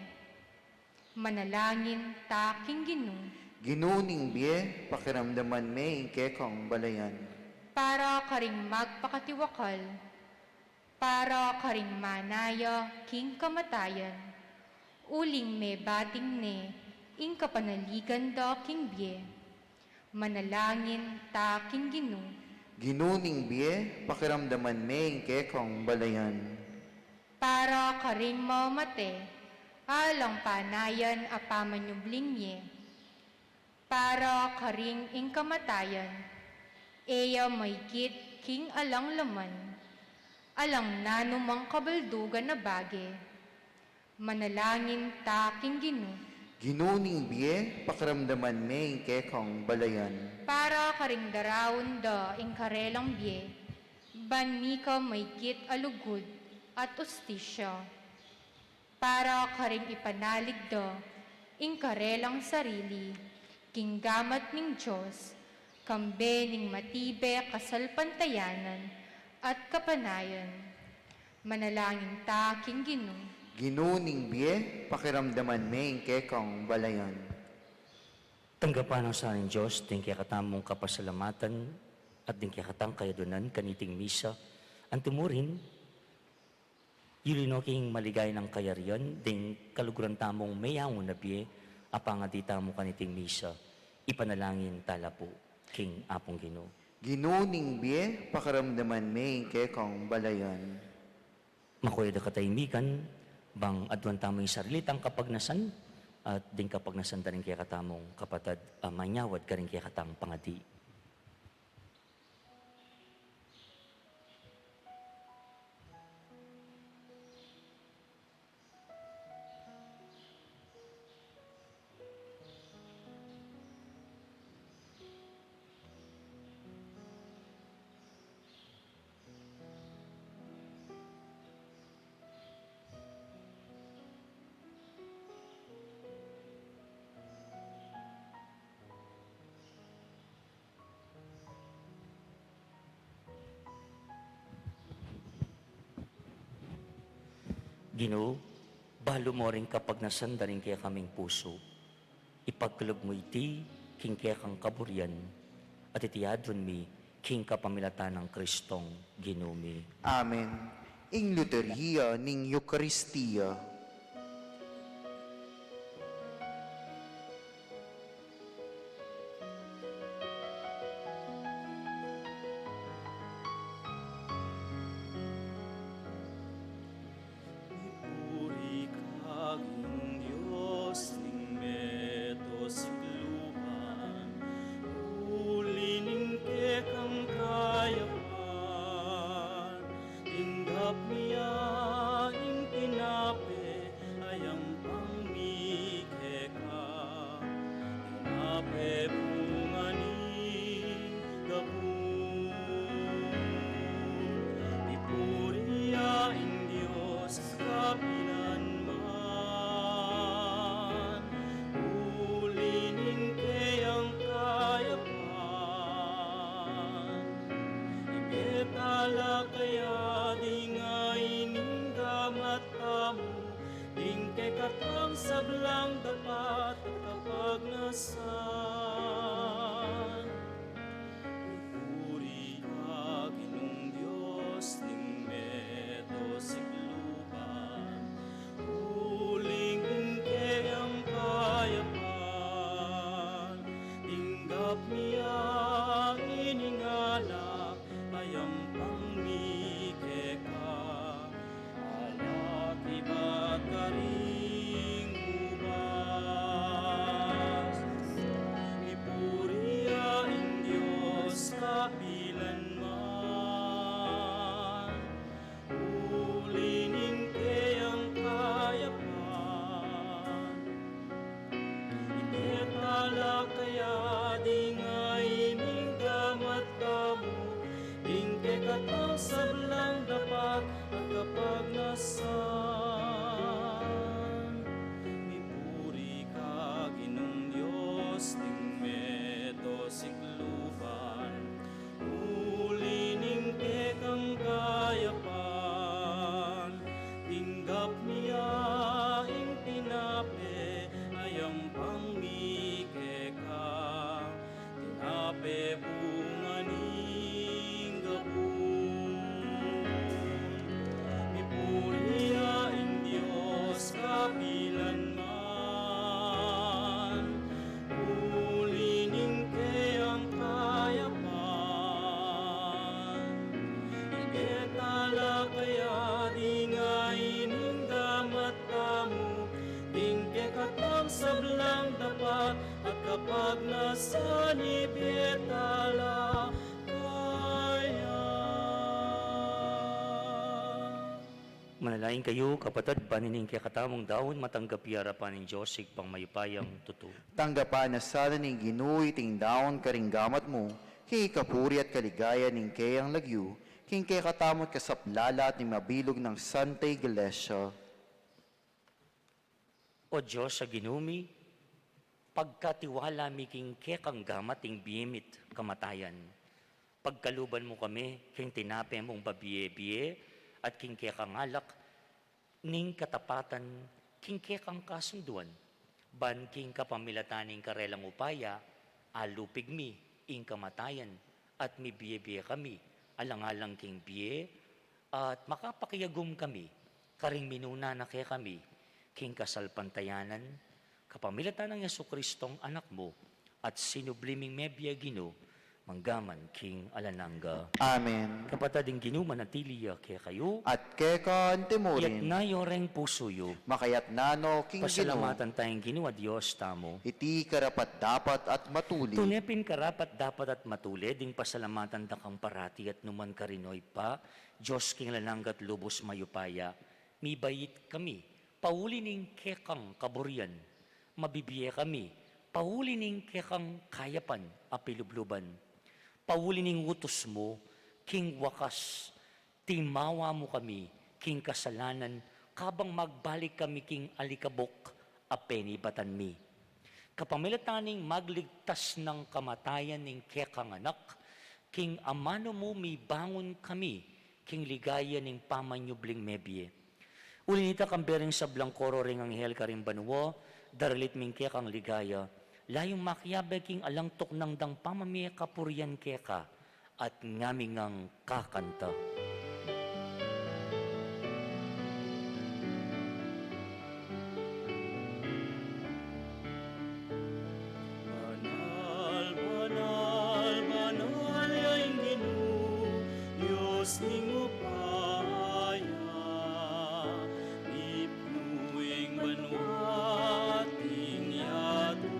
manalangin taking ginu, Ginuning biye, pakiramdaman may kekong balayan. para karing magpakatiwakal, para karing manaya king kamatayan, uling me bating ne, ing kapanaligan da king biye, manalangin taking ginu, Ginuning biye, pakiramdaman may kekong balayan. para karing mamate, alang panayan apamanyubling ye, para karing ing kamatayan, eya maykit king alang laman, alang nanumang kabaldugan na bage, manalangin taking ginu, Ginuning biye, pakiramdaman may kekong balayan. para karing darawon da ing karelang biye, ban mi ka maykit alugod at ustisya, para karing ipanalig da ing karelang sarili, king gamat ning Diyos, kambe ning matibe kasalpantayanan, at kapanayan, manalangin taking ginu, Ginuning biye, pakiramdaman may kekong balayan. Tanggapan ang sa aning Diyos, ting kaya katamong kapasalamatan at ting kaya katang kayadunan kaniting misa. Ang tumurin, yulinoking maligay ng kayarian, ding kaluguran tamong mayangon na biye, apangati mo kaniting misa, ipanalangin tala po, King Apong Ginoo. Ginuning biye, pakiramdaman may kekong balayan. Makoy da kataymikan, bang adwan tamo yung sarilitang kapagnasan, at din kapag nasanda rin kaya katamong kapatad, manyawad ka rin kaya katang pangadi. Ginoo, balo mo rin kapag nasanda rin kaya kaming puso. Ipagkalog mo iti, king kaya kang kaburyan, at itiyadron mi, king kapamilatan ng Kristong ginumi. Amen. Ing luteriya ning Eukaristiya. Puri ka, Ginoong Diyos, ning meto sikluban. Ulining ke kang kayapan. Tinggap niya ing tinape, ayang pangmike ka. Tinape bunga ni gapun. Ipuriya ing Diyos kapilanman, ulining kayang kayapan. Ibetala kaya di nga iningga matamu, ding kay katang sablang dapat kapag nasan. Puri ka, Ginoong Diyos, ning meto sikluban. Uling kayang kayapan. Tinggap niya iningala, ayam pangmike ka. Alak iba't karing ubas. Ipuriya ing Diyos kapilanman, ulining kayang kayapan. Ibetala kaya di nga iningga matamu, ding kay katang sablang dapat at kapag nasan. Mipuri ka, Ginoong Diyos, ning meto sikluban. Ulining ke kang kayapan. Tinggap niya ing tinape, ayang pangmike ka. Tinape bunga ning gapun. Ipuriya ing Diyos kapilanman, ulining kayang kayapan. Ibetala kaya di nga iningga matamu, ding kay katang sablang dapat at kapag nasan ibetala kaya. Manalain kayo, kapatid, panining kaya katamong daon, matanggap harapan ng Diyos, pang mayupayang tuto. Tanggapan na sana ning Ginoo ting daon karing gamat mo, kay kapuri at kaligaya ning kayang lagyu, king kay katamot kasaplala at ning mabilog ng Santa Iglesia. O Diyos sa ginumi, pagkatiwala mi king kekang gamat ing biyemit kamatayan. Pagkaluban mo kami, king tinape mong babiye-biye, at king kekang alak, ning katapatan, king kekang kasunduan, ban king kapamilataning karelang upaya, alupig mi, ing kamatayan, at mi biye-biye kami, alang-alang king biye, at makapakiyagum kami, karing minuna na kaya kami, king kasalpantayanan, kapamilatan ng Yesu Kristong anak mo, at sinubliming mebya Ginoo, manggaman king alananga. Amen. Kapatading ginuman at tiliya kaya kayo, At kekan yat timurin, na yoreng puso yo, makayat nano king gino, pasalamatan tayong ginawa Diyos tamo. iti karapat dapat at matuli. Tunepin karapat dapat at matuli, ding pasalamatan da kang parati at numan karinoy pa, Diyos king lananggat lubos mayupaya, mibayit kami, pauli ning kekang kaburian, mabibiye kami, pauli ning kekang kayapan, apilubluban, pauli ning utos mo, king wakas, timawa mo kami, king kasalanan, kabang magbalik kami king alikabok, apeni batan mi. Kapamilataning magligtas ng kamatayan ng kekang anak, king amano mo mi bangon kami, king ligaya ng pamanyubling mebye. Ulinita kang bering sablang koro ring anghel karing banwo, daralit ming kekang ligaya, layong makyabe king alangtok ng dang pamamiya kapurian keka, at ngamingang kakanta. Banal, banal, banal yaing Ginoo, Diyos ning upaya. Ipnuing banwa ting yato,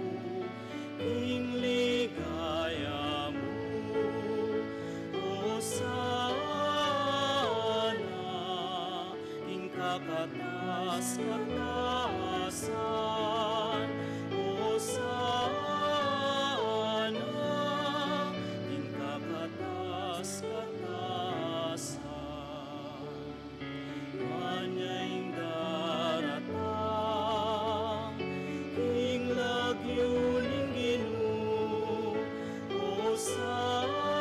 ing ligaya mo. Hosana, ing kakatas-katasan. Hosana, ing kakatas-katasan. Manyaing daratang, ing lagyo ning Ginoo. Hosana,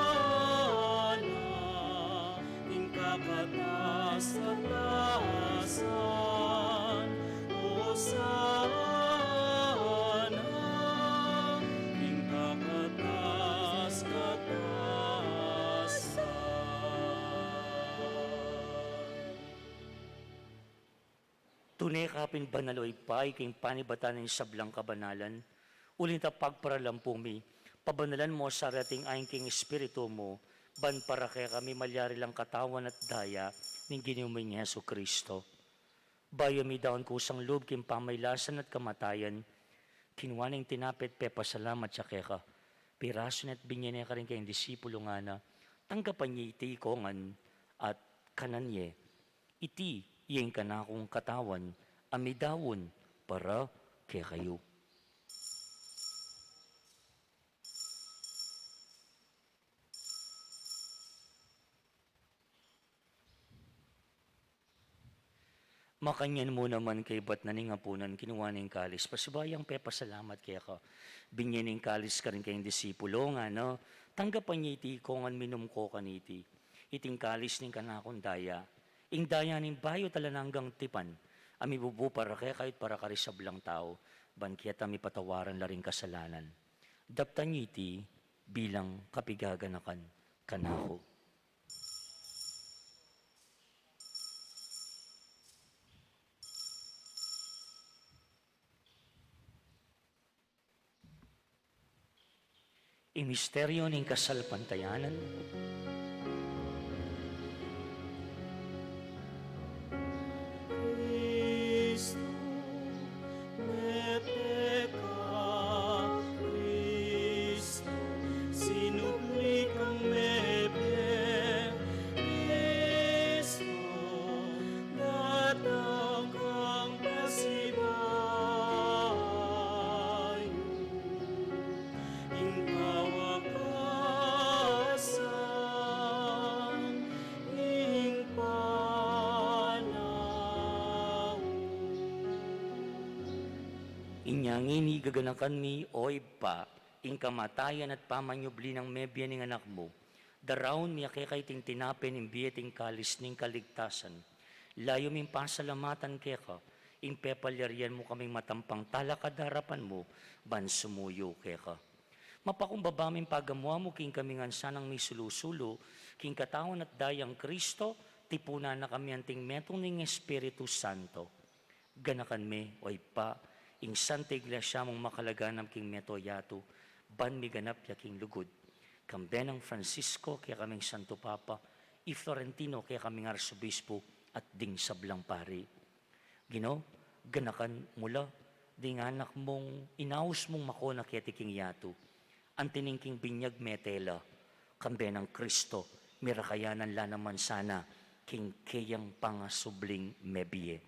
ing kakatas-katasan. Hosana, ing kakatas-katasan. Tunay kapin banaloy pay king panibatan ng sablang kabanalan, ulin ta pagparalampumi, pabanalan mo sa rating aing king espiritu mo, ban para kaya kami malyari lang katawan at daya, ning ginuming ni Yesu Kristo. Bayami daon kusang loob king pamaylasan at kamatayan, kinuwaning tinapit pe pasalamat sa keka, piraso at binyan ka rin kayong disipulo nga na, tanggapan niya iti kongan at kananye, iti iyeng kanakong katawan, amidawon para kay kayo. Makanyan mo naman kay ba't naningapunan kinuha ng kalis. Pasibayang pe pasalamat kaya ka. Binyan ng kalis ka rin kayong disipulo nga no. Tanggapan niya iti kongan minum ko kaniti. Iting kalis ning kanakong daya. Ing daya ning bayo talananggang tipan. Ami bubu para kaya kahit para karisablang tao. Bankiat ami patawaran la ring kasalanan. Daptan niya iti bilang kapigaganakan kanako. Imisteryo ng kasalpantayanan, Cristo, me pecca, Cristo, sinupli kang mebe, Cristo, datang kang pasibayo, ing kawakasan, ing panahon. inyang ini gaganakan mi oy pa, ing kamatayan at pamanyubli ng mebya ning anak mo, daraon mi akekay ting tinapin ing biyeting kalis ning kaligtasan, layo min pasalamatan keka, ing pepalyarian mo kaming matampang talakadarapan mo, ban sumuyo keka. Mapakumbaba min pagamuha mo king kami nga sanang may sulusulo, king katawan at dayang Kristo, tipuna na kami anting metong ning Espiritu Santo. Ganakan me, oy pa, ing Santa Iglesia mong makalaganam king meto yato, ban mi ganap yaking lugod. Kambenang Francisco, kaya kaming Santo Papa, i Florentino, kaya kaming Arsobispo, at ding sablang pari. Gino, ganakan mula, ding anak mong, inaus mong makona kaya tiking yato, ang tiningking binyag metela, kambenang Kristo, mirakayanan la naman sana, king kayang pangasubling mebie.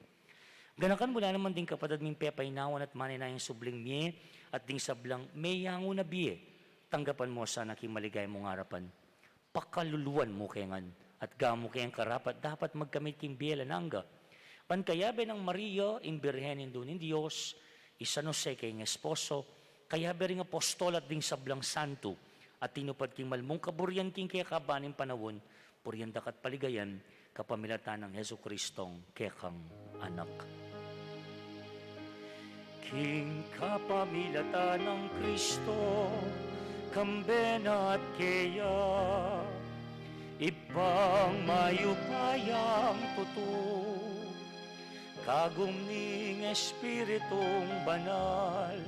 Ganakan mula naman din kapatid ming pepainawan at maninayang subling mie at ding sablang mayango na biye. Tanggapan mo sana king maligay mong harapan. Pakaluluan mo kengan at gamo kayang karapat dapat magkamit king biela nangga. Pankayabe ng Maria, in Birhenin do ng Diyos, isa no se kayong esposo, kayabe ring apostol at ding sablang santo, at tinupad king malmong kaburyan king kaya kabaning panawon, puryandak at paligayan, kapamilatan ng Heso Kristong kekang anak. King kapamilatan ng Kristo, kambena at keya, ipang mayupayang tuto, kagumning Espiritong banal,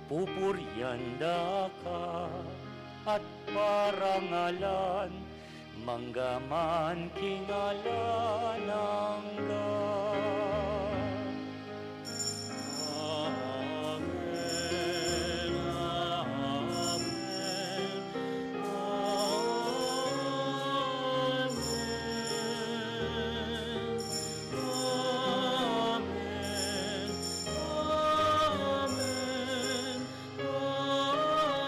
pupuryanda ka at parangalan, manggaman kingalan ng God. Amen, amen, amen, amen,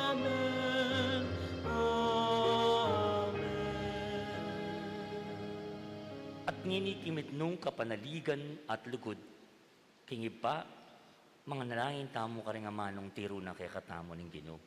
amen, amen. At nginikimit nung kapanaligan at lugod, kingib pa, mga nalangin tamo ka rin nga manong tiro na kay katamo ng Ginoo.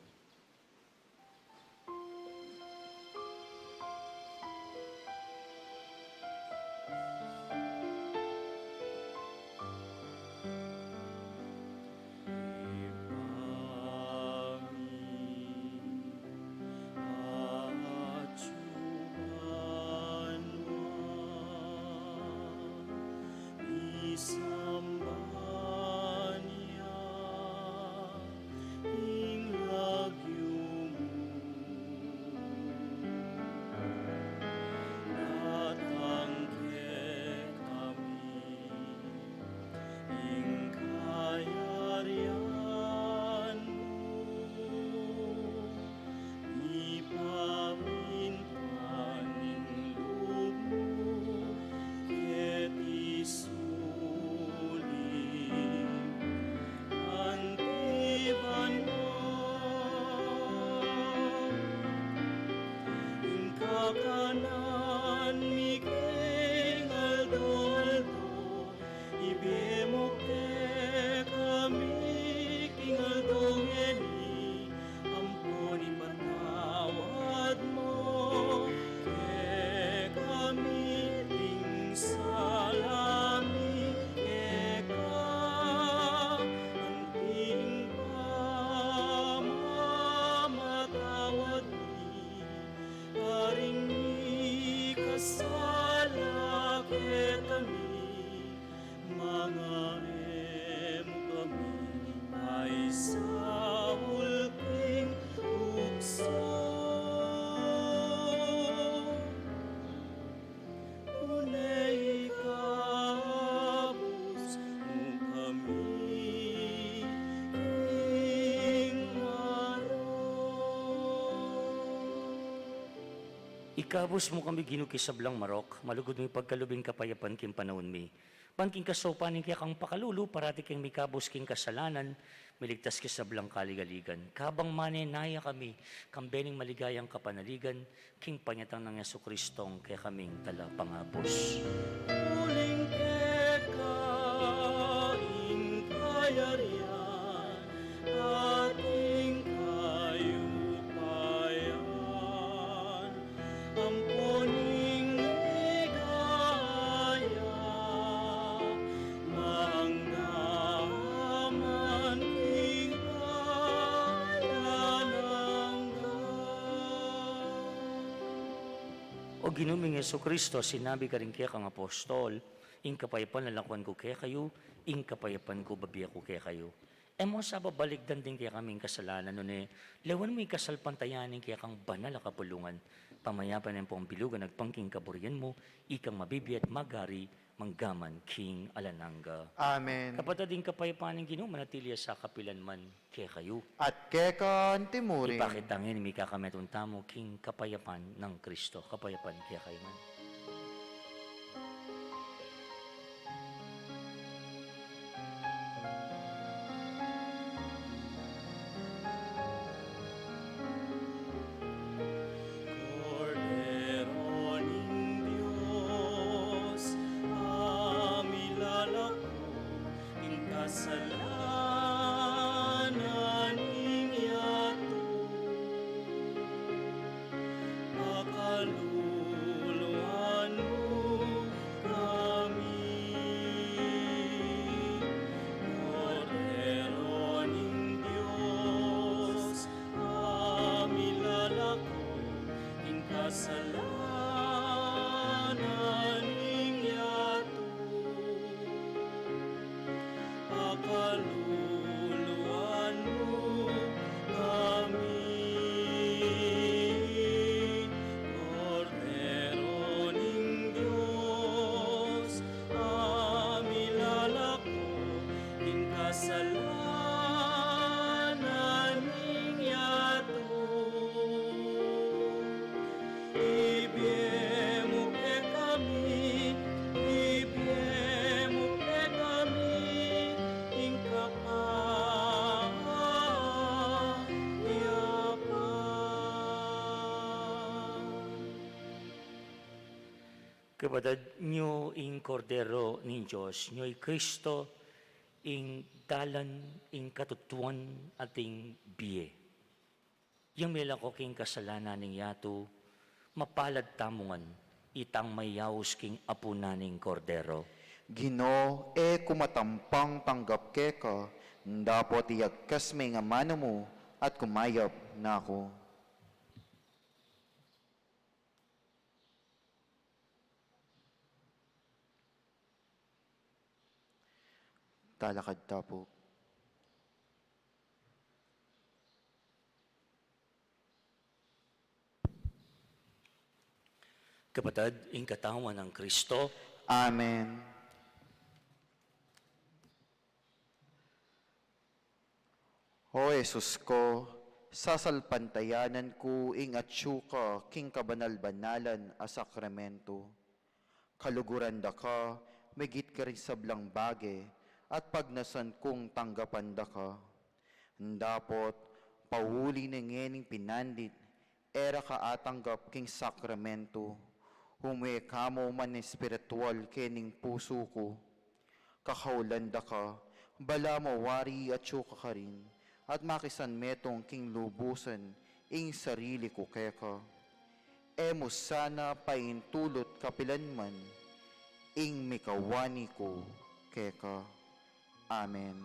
Kanan Miguel Aldo Aldo ibemok te kami king Aldo ngeni ampuni patawad mo ke kami ting salami ke ka anting pamamatawad Haring kasala ke kami, mga emo kami, ay sa ulking ukso. Unay kabus mo kami, king Ikabos mo kami ginukisablang marok, malugod mo pagkalubing kapayapan king panahon mi. Pangking kasopanin kaya kang pakalulu, parati king mikabos king kasalanan, miligtas kisablang kaligaligan. Kabang manenaya kami, kambening maligayang kapanaligan, king panyatang ng Yesu Kristong kaya kaming tala pangabos. Uling kekain kayarian, ating kayupayan, ampuning ligaya, manggaman king O ginuming Yesu Kristo, sinabi ka rin kaya kang apostol, ing kapayapan lalakuan ko kaya kayo, ing kapayapan ko babiya ko kaya kayo. Mo sa babaligdan din kaya kaming kasalanan nun lawan mo'y kasalpantayanin kaya kang banal a kapulungan. Pamayapan ng pong bilugan nagpangking kaburian mo, ikang mabibiyat magari, manggaman, king alananga. Amen. Kapatid din kapayapaan ng Ginoo manatili sa kapilan man kaya kayo. At kekan timurin. Ipakitangin mi kakametong tamo king kapayapan ng Kristo. Kapayapan kaya kayo man. Cordero ning Diyos, amilalako, ing kasalanan ning yato. Pakaluluan mo kami. Cordero ning Diyos, amilalako, ing kasalanan ning yato. Pakaluluan mo kami. Cordero ning Diyos, amilalako, ing kasalanan ning yato. Ibiemo pe kami, ibiemo pe kami, ing kapayapan. Kapatid nyo ing kordero ng Diyos, nyo'y Kristo ing dalan, ing katutuan ating biye. Yung mila ko king kasalanan ng yato, mapalad tamungan, itang mayaws king apunaning kordero. Gino, kumatampang tanggap keka, dapat iyagkas may nga mano mo at kumayap na ako. Talakad tapo. Kapatid, ing katawan ng Kristo, Amen. O Jesus ko, sasalpantayanan ko ing atsyuka king kabanal-banalan a sakramento. Kaluguran da ka, megit ka rin sablang bage, at pagnasan kong tanggapan da ka. Dapot, pauli na ngening pinandit, era ka atanggap king sakramento. Hume kamo man espiritual kening puso ko. Kakaulan da ka, bala mo wari at syuka ka rin, at makisan metong king lubusan, ing sarili ko keka. Emo sana paintulot kapilan man, ing mikawani ko keka. Amen.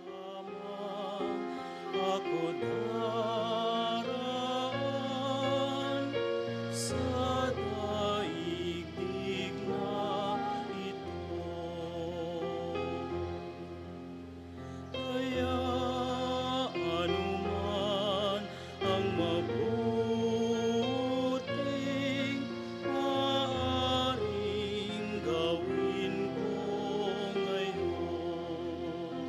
Lamang ako daraan sa daigdig na ito. Kaya anuman ang mabuting maaaring gawin ko ngayon,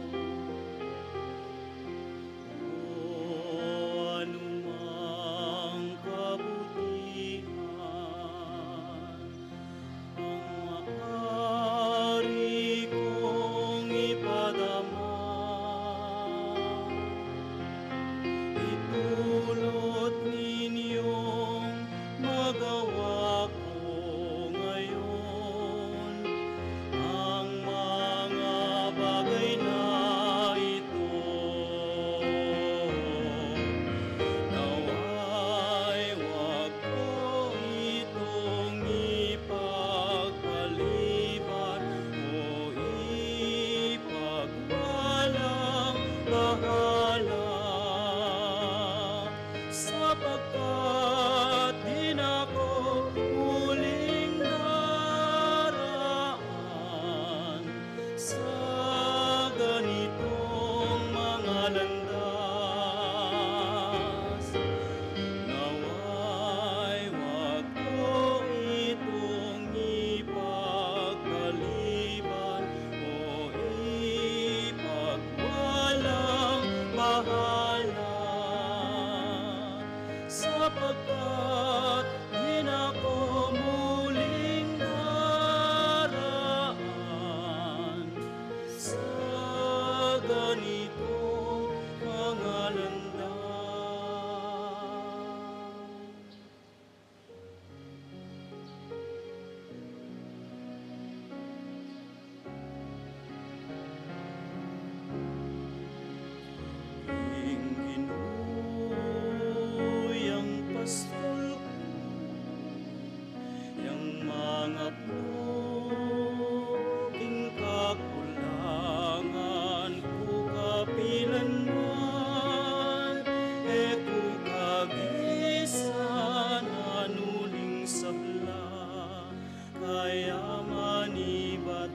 kaya manibatan.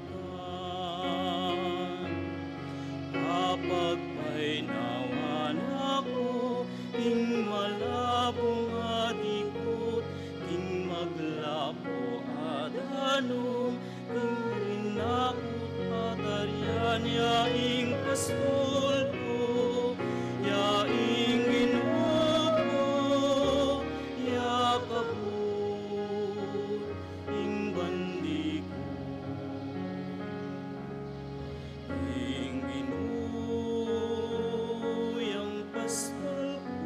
Kapag may nawan ako, king malabong adikot, king maglapo at anong, king rinakot at aryan, yaing pastol ko, yaing ginuko, yakabot, ing bandi ko. Ing binuyang pastol ko,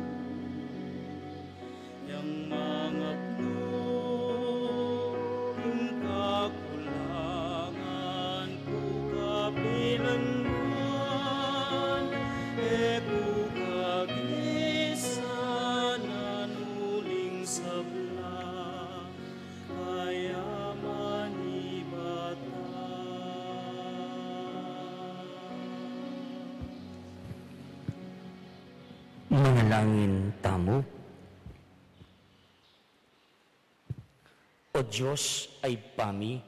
yang mga ing kakulangan ko kapilanman, ku kagisa nanuling sabla, kaya manibata. Manalangin tamo. O Diyos ay pami,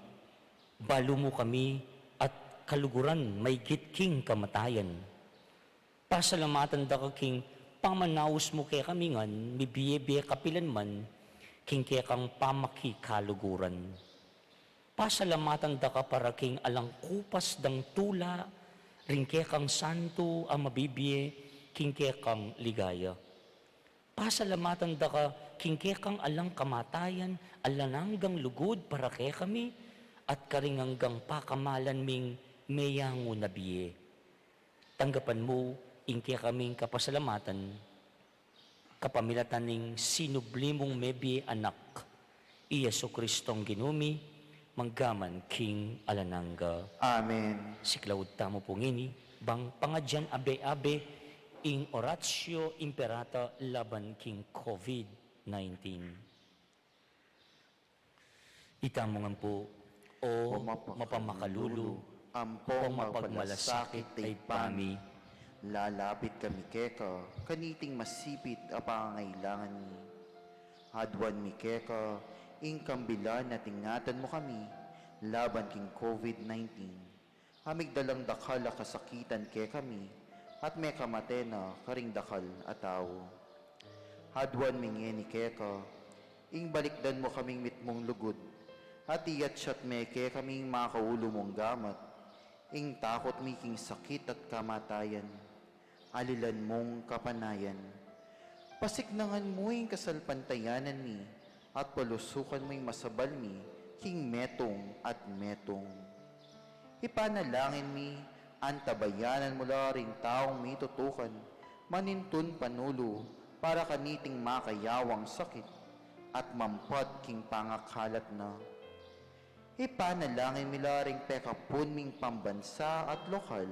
balo mo kami at kaluguran may gitking kamatayan. Pasalamatan da ka king pamanaos mo kay kami ngan, mibiye-biye kapilan man, king kaya kang pamaki kaluguran. Pasalamatan da ka para king alang kupas dang tula, ring kaya kang santo ang mabibiye, king kaya kang ligaya. Pasalamatan da ka, king kaya kang alang kamatayan, alananggang lugod para kaya kami, at karinganggang pakamalan ming mayango na biye. Tanggapan mo, ing kaya kaming kapasalamatan, kapamilatan ning sinublimong mebi anak, Iyesu Kristong ginumi, manggaman king alanangga. Amen. Siklawod tamo po ngini, bang pangadyan abe-abe, ing oratio imperata laban king COVID-19. Itamongan po, o mapamakalulu, ampong mapagmalasakit ay pami. Lalapit kami keka, kaniting masipit a pangangailangan ni. Hadwan mi keka, ing kambilan na tingatan mo kami, laban king COVID-19. Amig dalang dakal a kasakitan ke kami, at may kamatena karing dakal a tao. Hadwan mi ngeni keka, ing balikdan mo kaming mitmong lugod, at iyat siyat meke kaming makaulo mong gamat, ing takot mi king sakit at kamatayan, alilan mong kapanayan. Pasiknangan mo ing kasalpantayanan mi, at palusukan mo ing masabal mi, king metong at metong. Ipanalangin mi, antabayanan mula ring taong may tutukan, manintun panulo, para kaniting makayawang sakit, at mampad king pangakalat na. Ipanalangin mila ring pekapun ming pambansa at lokal,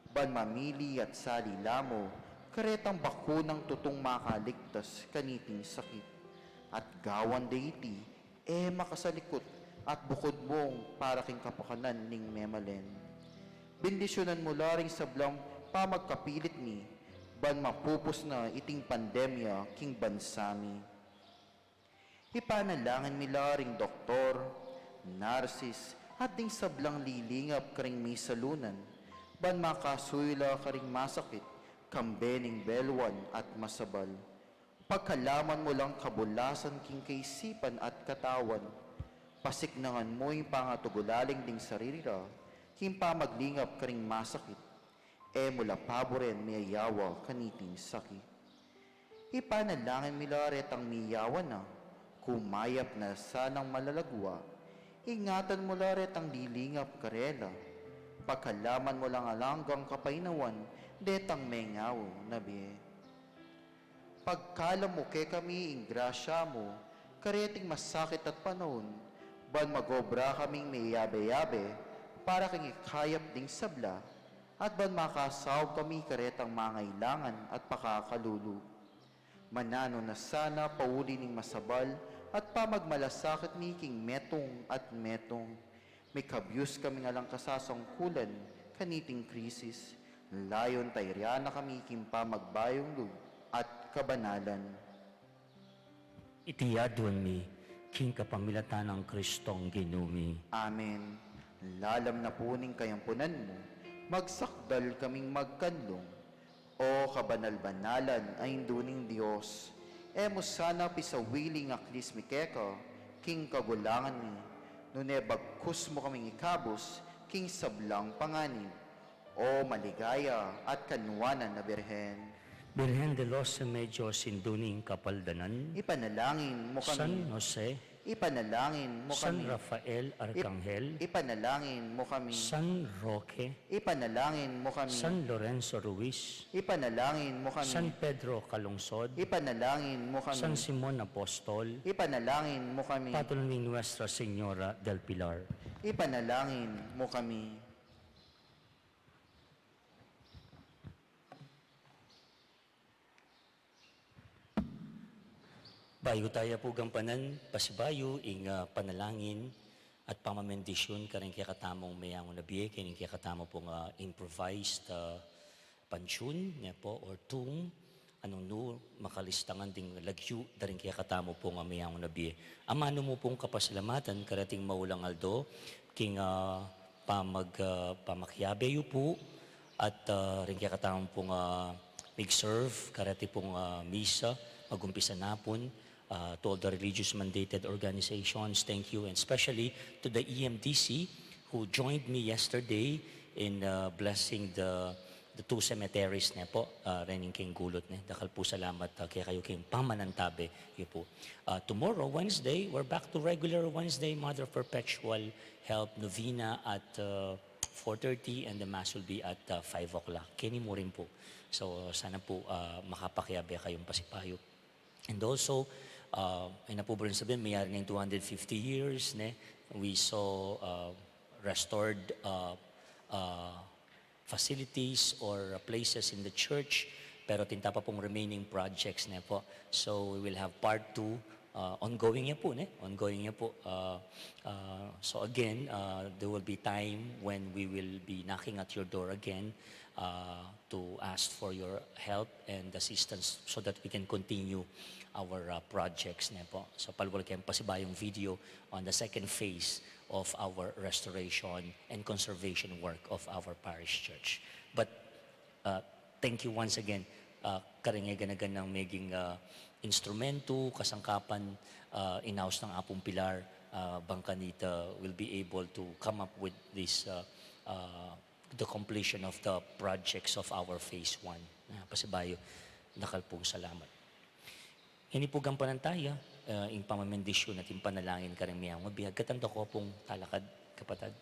ban mamili at salilamo, karetang bakunang tutong makaligtas kaniting sakit, at gawan deiti, makasalikot, at bukod mong para king kapakanan ning memalen. Bendisyonan mo laring sablang pamagkapilit mi, ban mapupos na iting pandemya king bansami. Ipanalangin mi laring doktor, narsis, at ding sablang lilingap karing misalunan, ban makasuyla karing masakit, kambening belwan at masabal. Pagkalaman mo lang kabulasan king kaisipan at katawan, pasiknangan mo yung pangatugulaling ding sarira, king pamaglingap karing masakit, mula paboren miyayawa kaniting sakit. Ipanalangin mila retang miyawan na, kumayap na sanang malalagwa, ingatan mo la retang lilingap karela, pagkalaman mo lang alanggang kapainawan, detang mengaw na biye. Pagkalam mo ke kami ing grasya mo, kareting masakit at panahon, ban magobra kaming may yabe-yabe, para kang ikayap ding sabla, at ban makasaw kami karetang mangailangan at pakakalulu. Manano na sana pauli ning masabal, at pamagmalasakit ni king metong at metong. May kabyus kami nga lang kasasangkulan, kaniting krisis, layon tayrya na kami king pamagbayong lug at kabanalan. Itiyadon mi, king kapamilatan ng Kristong ginumi. Amen. Lalam na puning kayampunan mo, magsakdal kaming magkanlong. O kabanal-banalan ay induning Diyos, emo sana pisawiling aklis mi keka, king kagulangan ni, nune bagkus mo kaming ikabos, king sablang panganib. O maligaya at kanwanan na Birhen, Birhen de los Remedios induning kapaldanan, ipanalangin mo San kami, Jose, ipanalangin mo San kami, Rafael Arcangel, ipanalangin mo kami, San Roque, ipanalangin mo kami, San Lorenzo Ruiz, ipanalangin mo San kami, Pedro Calungsod, ipanalangin mo San kami, Simon Apostol, ipanalangin mo kami, patol ni Nuestra Señora del Pilar. ipanalangin mo kami. Bayo tayo po gampanan, pasibayo, ing panalangin at pamamendisyon karing kaya katamong mayamong nabiye, karing kaya katamo pong improvised pansyon, niya po, or tomb, anong no, makalistangan ding lagyu, daring kaya katamo pong mayamong nabiye. Amano mo pong kapasalamatan, karating maulang aldo, king pamakyabeyo po, at rin kaya katamo pong mag-serve, karati pong misa, magumpisa na po, to all the religious mandated organizations, thank you, and especially to the EMDC who joined me yesterday in blessing the two cemeteries na po, Rening King Gulot. Dakal po salamat kaya kayo king pamanantabe. Yun po. Tomorrow, Wednesday, we're back to regular Wednesday Mother of Perpetual Help Novena at 4:30 and the Mass will be at 5 o'clock. Kini mo rin po. So sana po makapakyabe kayong pasipayo. And also, ay na po ba rin sabihin, mayari ng 250 years, we saw restored facilities or places in the church, pero tinta pa pong remaining projects na po. So we will have part 2, ongoing niya po, ongoing niya po. So again, there will be time when we will be knocking at your door again to ask for your help and assistance so that we can continue our projects na po. So palwal kayong pasibayong video on the second phase of our restoration and conservation work of our parish church. But thank you once again, karingagan ng maging instrumento, kasangkapan, in-house ng Apong Pilar, Bangkanita will be able to come up with this the completion of the projects of our phase 1. Pasibayo, nakal pong salamat. Hindi po gampanan tayo, in pamamendisyon at in panalangin karimiyang mabihag. Katanda ko pong talakad, kapatid.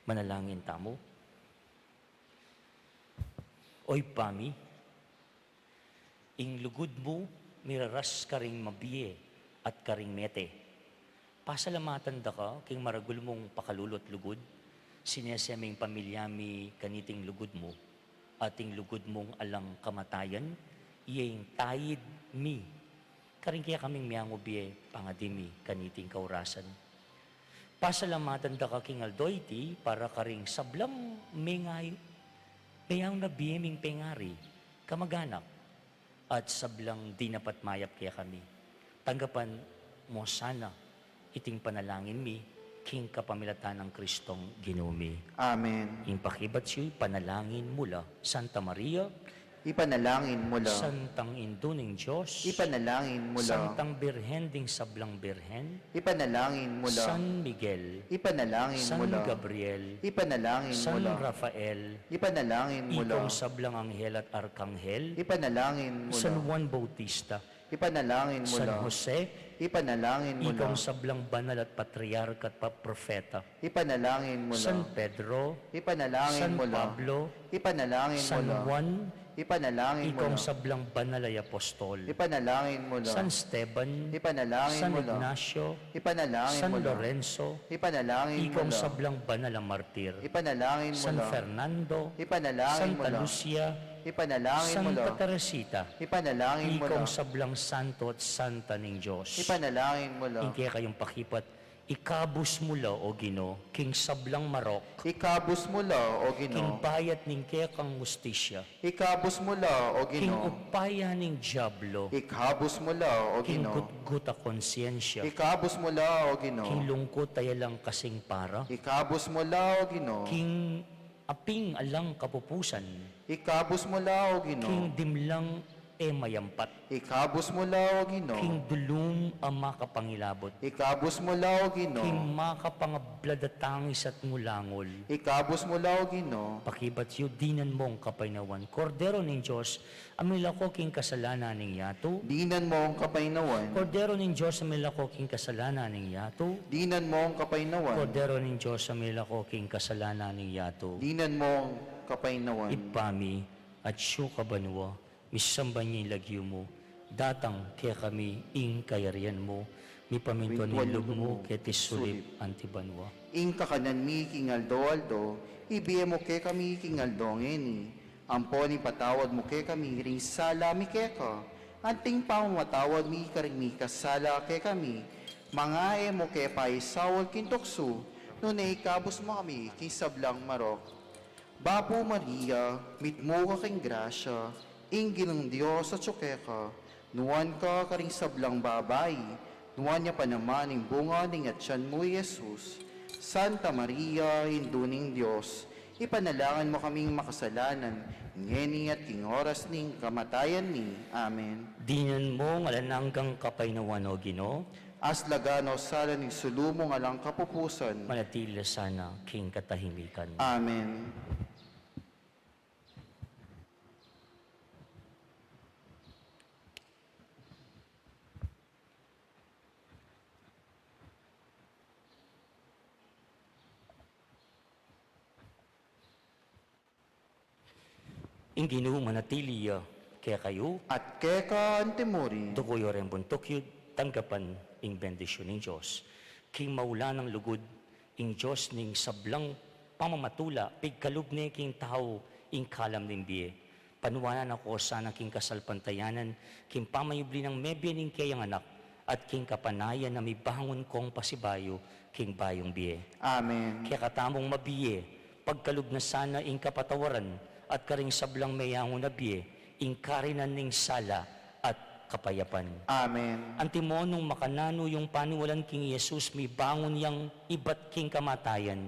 Manalangin tamo. Oy pami, ing lugod mo, miraras ka ring mabiye at karing mete. Pasalamatan da ka, king maragul mong pakalulot lugod, sineseming pamilyami kaniting lugod mo, ating lugod mong alang kamatayan, iyeng tayid mi. Karing kaya kaming miyangubiye, pangadimi kaniting kaurasan. Pasalamatan da ka king aldoyti, para karing sablam mingay, mayang nabiyeming pengari, kamaganak, at sablang di napat mayap kaya kami. Tanggapan mo sana, iting panalangin mi, king kapamilatan ng Kristong ginumi. Amen. Impakibat siyo'y panalangin mula Santa Maria, Ipanalangin mula, Santang Induning Diyos, ipanalangin mula, Santang Birhen ding Sablang Birhen, ipanalangin mula, San Miguel, ipanalangin San mula, Gabriel, ipanalangin San mula, Rafael, ipanalangin mula, Ikong Sablang Anghel at Arkanghel, ipanalangin mula, San Juan Bautista, ipanalangin San mula, Jose, ipanalangin mula, Ikong Sablang Banal at Patriarka at Paprofeta, ipanalangin mula, San Pedro, ipanalangin San mula, Pablo, ipanalangin San mula, Juan, ipanalangin Ikong mula, Sablang Banal ay Apostol, ipanalangin mula, San Esteban, ipanalangin San mula, Ignacio, ipanalangin San mula, Lorenzo, ipanalangin Ikong mula, Sablang Banal ang Martir, ipanalangin San mula, Fernando, ipanalangin Santa mula, Lucia, ipanalangin mula, Santa Teresita, ipanalangin mula, Ikong Sablang Santo at Santa ng Diyos. ipanalangin mula, Hindi kayong pakipat, Ikabus mula o Gino, king sablang marok, Ikabus mula, O king Ginoo. bayat ning kekang mustisya, Ikabus mula, O king Ginoo. upaya ning diablo, Ikabus mula, O king Ginoo. gutguta konsyensya, Ikabus mula, O king Ginoo. lungkot ay alang kasing para, Ikabus mula, O Ginoo. king aping alang kapupusan, Ikabus mula, O king Ginoo. dimlang e mayampat, Ikabus mula, O king Ginoo. dulum ang makapangilabot, Ikabus mula, O king Ginoo. makapangabladatangis at ngulangol, Ikabus mula, O Ginoo. pakibat yu dinan mong kapainawan, kordero ng Diyos, amilako king kasalanan ng yato, Dinan mo ang kapainawan. kordero ng Diyos, amilako king kasalanan ng yato, Dinan mo ang kapainawan. kordero ng Diyos, amilako king kasalanan ng yato, Dinan mo ang kapainawan. ipami at siyo kabanwa, misamba niya lagyo mo, datang kaya kami ing kayarian mo, mi pamintuan Pintuan nilog mo, mo, kaya tisulip antibanwa. Ing kakanan mi kingaldo-aldo, ibiye mo ke kami kingaldo ngeni. Amponi patawad mo ke kami ring sala mi keka. Anting pamamatawad mi karing mi kasala ke kami. Mga mo ke paisawal kintokso, no ikabos mo kami kisablang marok. Bapo Maria, mitmo ka king grasya, inggil ng Diyos at sukeka, nuwan ka karing sablang babay, nuwan niya pa naman ang bunga ng atyan mo, Jesus. Santa Maria, Induning Diyos, ipanalangan mo kaming makasalanan, ngeni at king oras ning kamatayan ni. Amen. Dinan mo ngalananggang kapainawan o Gino, As lagano sala ning sulumong alang kapupusan. manatili sana king katahimikan. Amen. Ing Ginoo manatili kaya kayo, At keka antemuri. tukoy rin buntok yun, tanggapan ing bendisyon ng Diyos. King maula ng lugod, ing Diyos ning sablang pamamatula, pigkalubne king tao, ing kalam ning biye. Panuwanan ako sana king kasalpantayanan, king pamayubli ng mebye ning kayang anak, at king kapanayan na may bangon kong pasibayo, king bayong biye. Amen. Kaya katamong mabiye, pagkalub na sana ing kapatawaran, at karing sablang mayangon na biye, ing karinan ning sala at kapayapan. Amen. Antimonong makanano yung paniwalan king Jesus, may bangon yang iba't king kamatayan.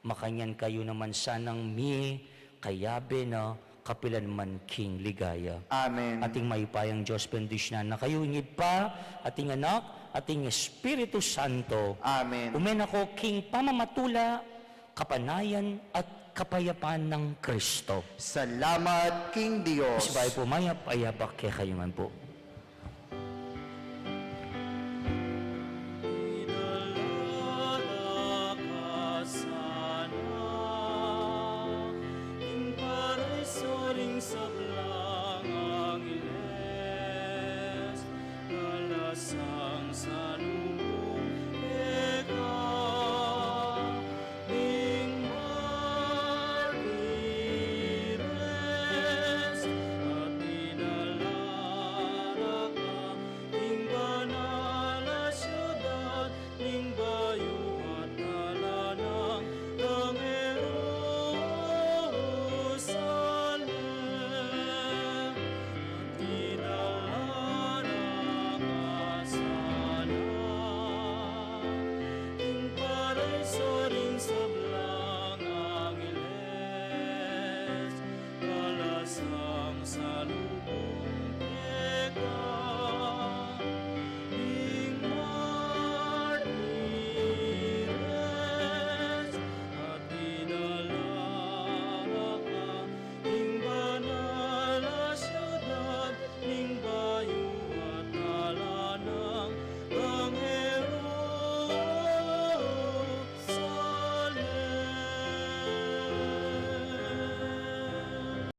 Makanyan kayo naman sanang mi, kayabe na kapilan man king ligaya. Amen. Ating maipayang Diyos bendisyonan na kayo ingid pa, ating anak, ating Espiritu Santo. Amen. Umen ako king pamamatula, kapanayan at kapayapaan ng Kristo. Salamat, King Diyos. Sabay po mayap, ayabak kaya kayo man po.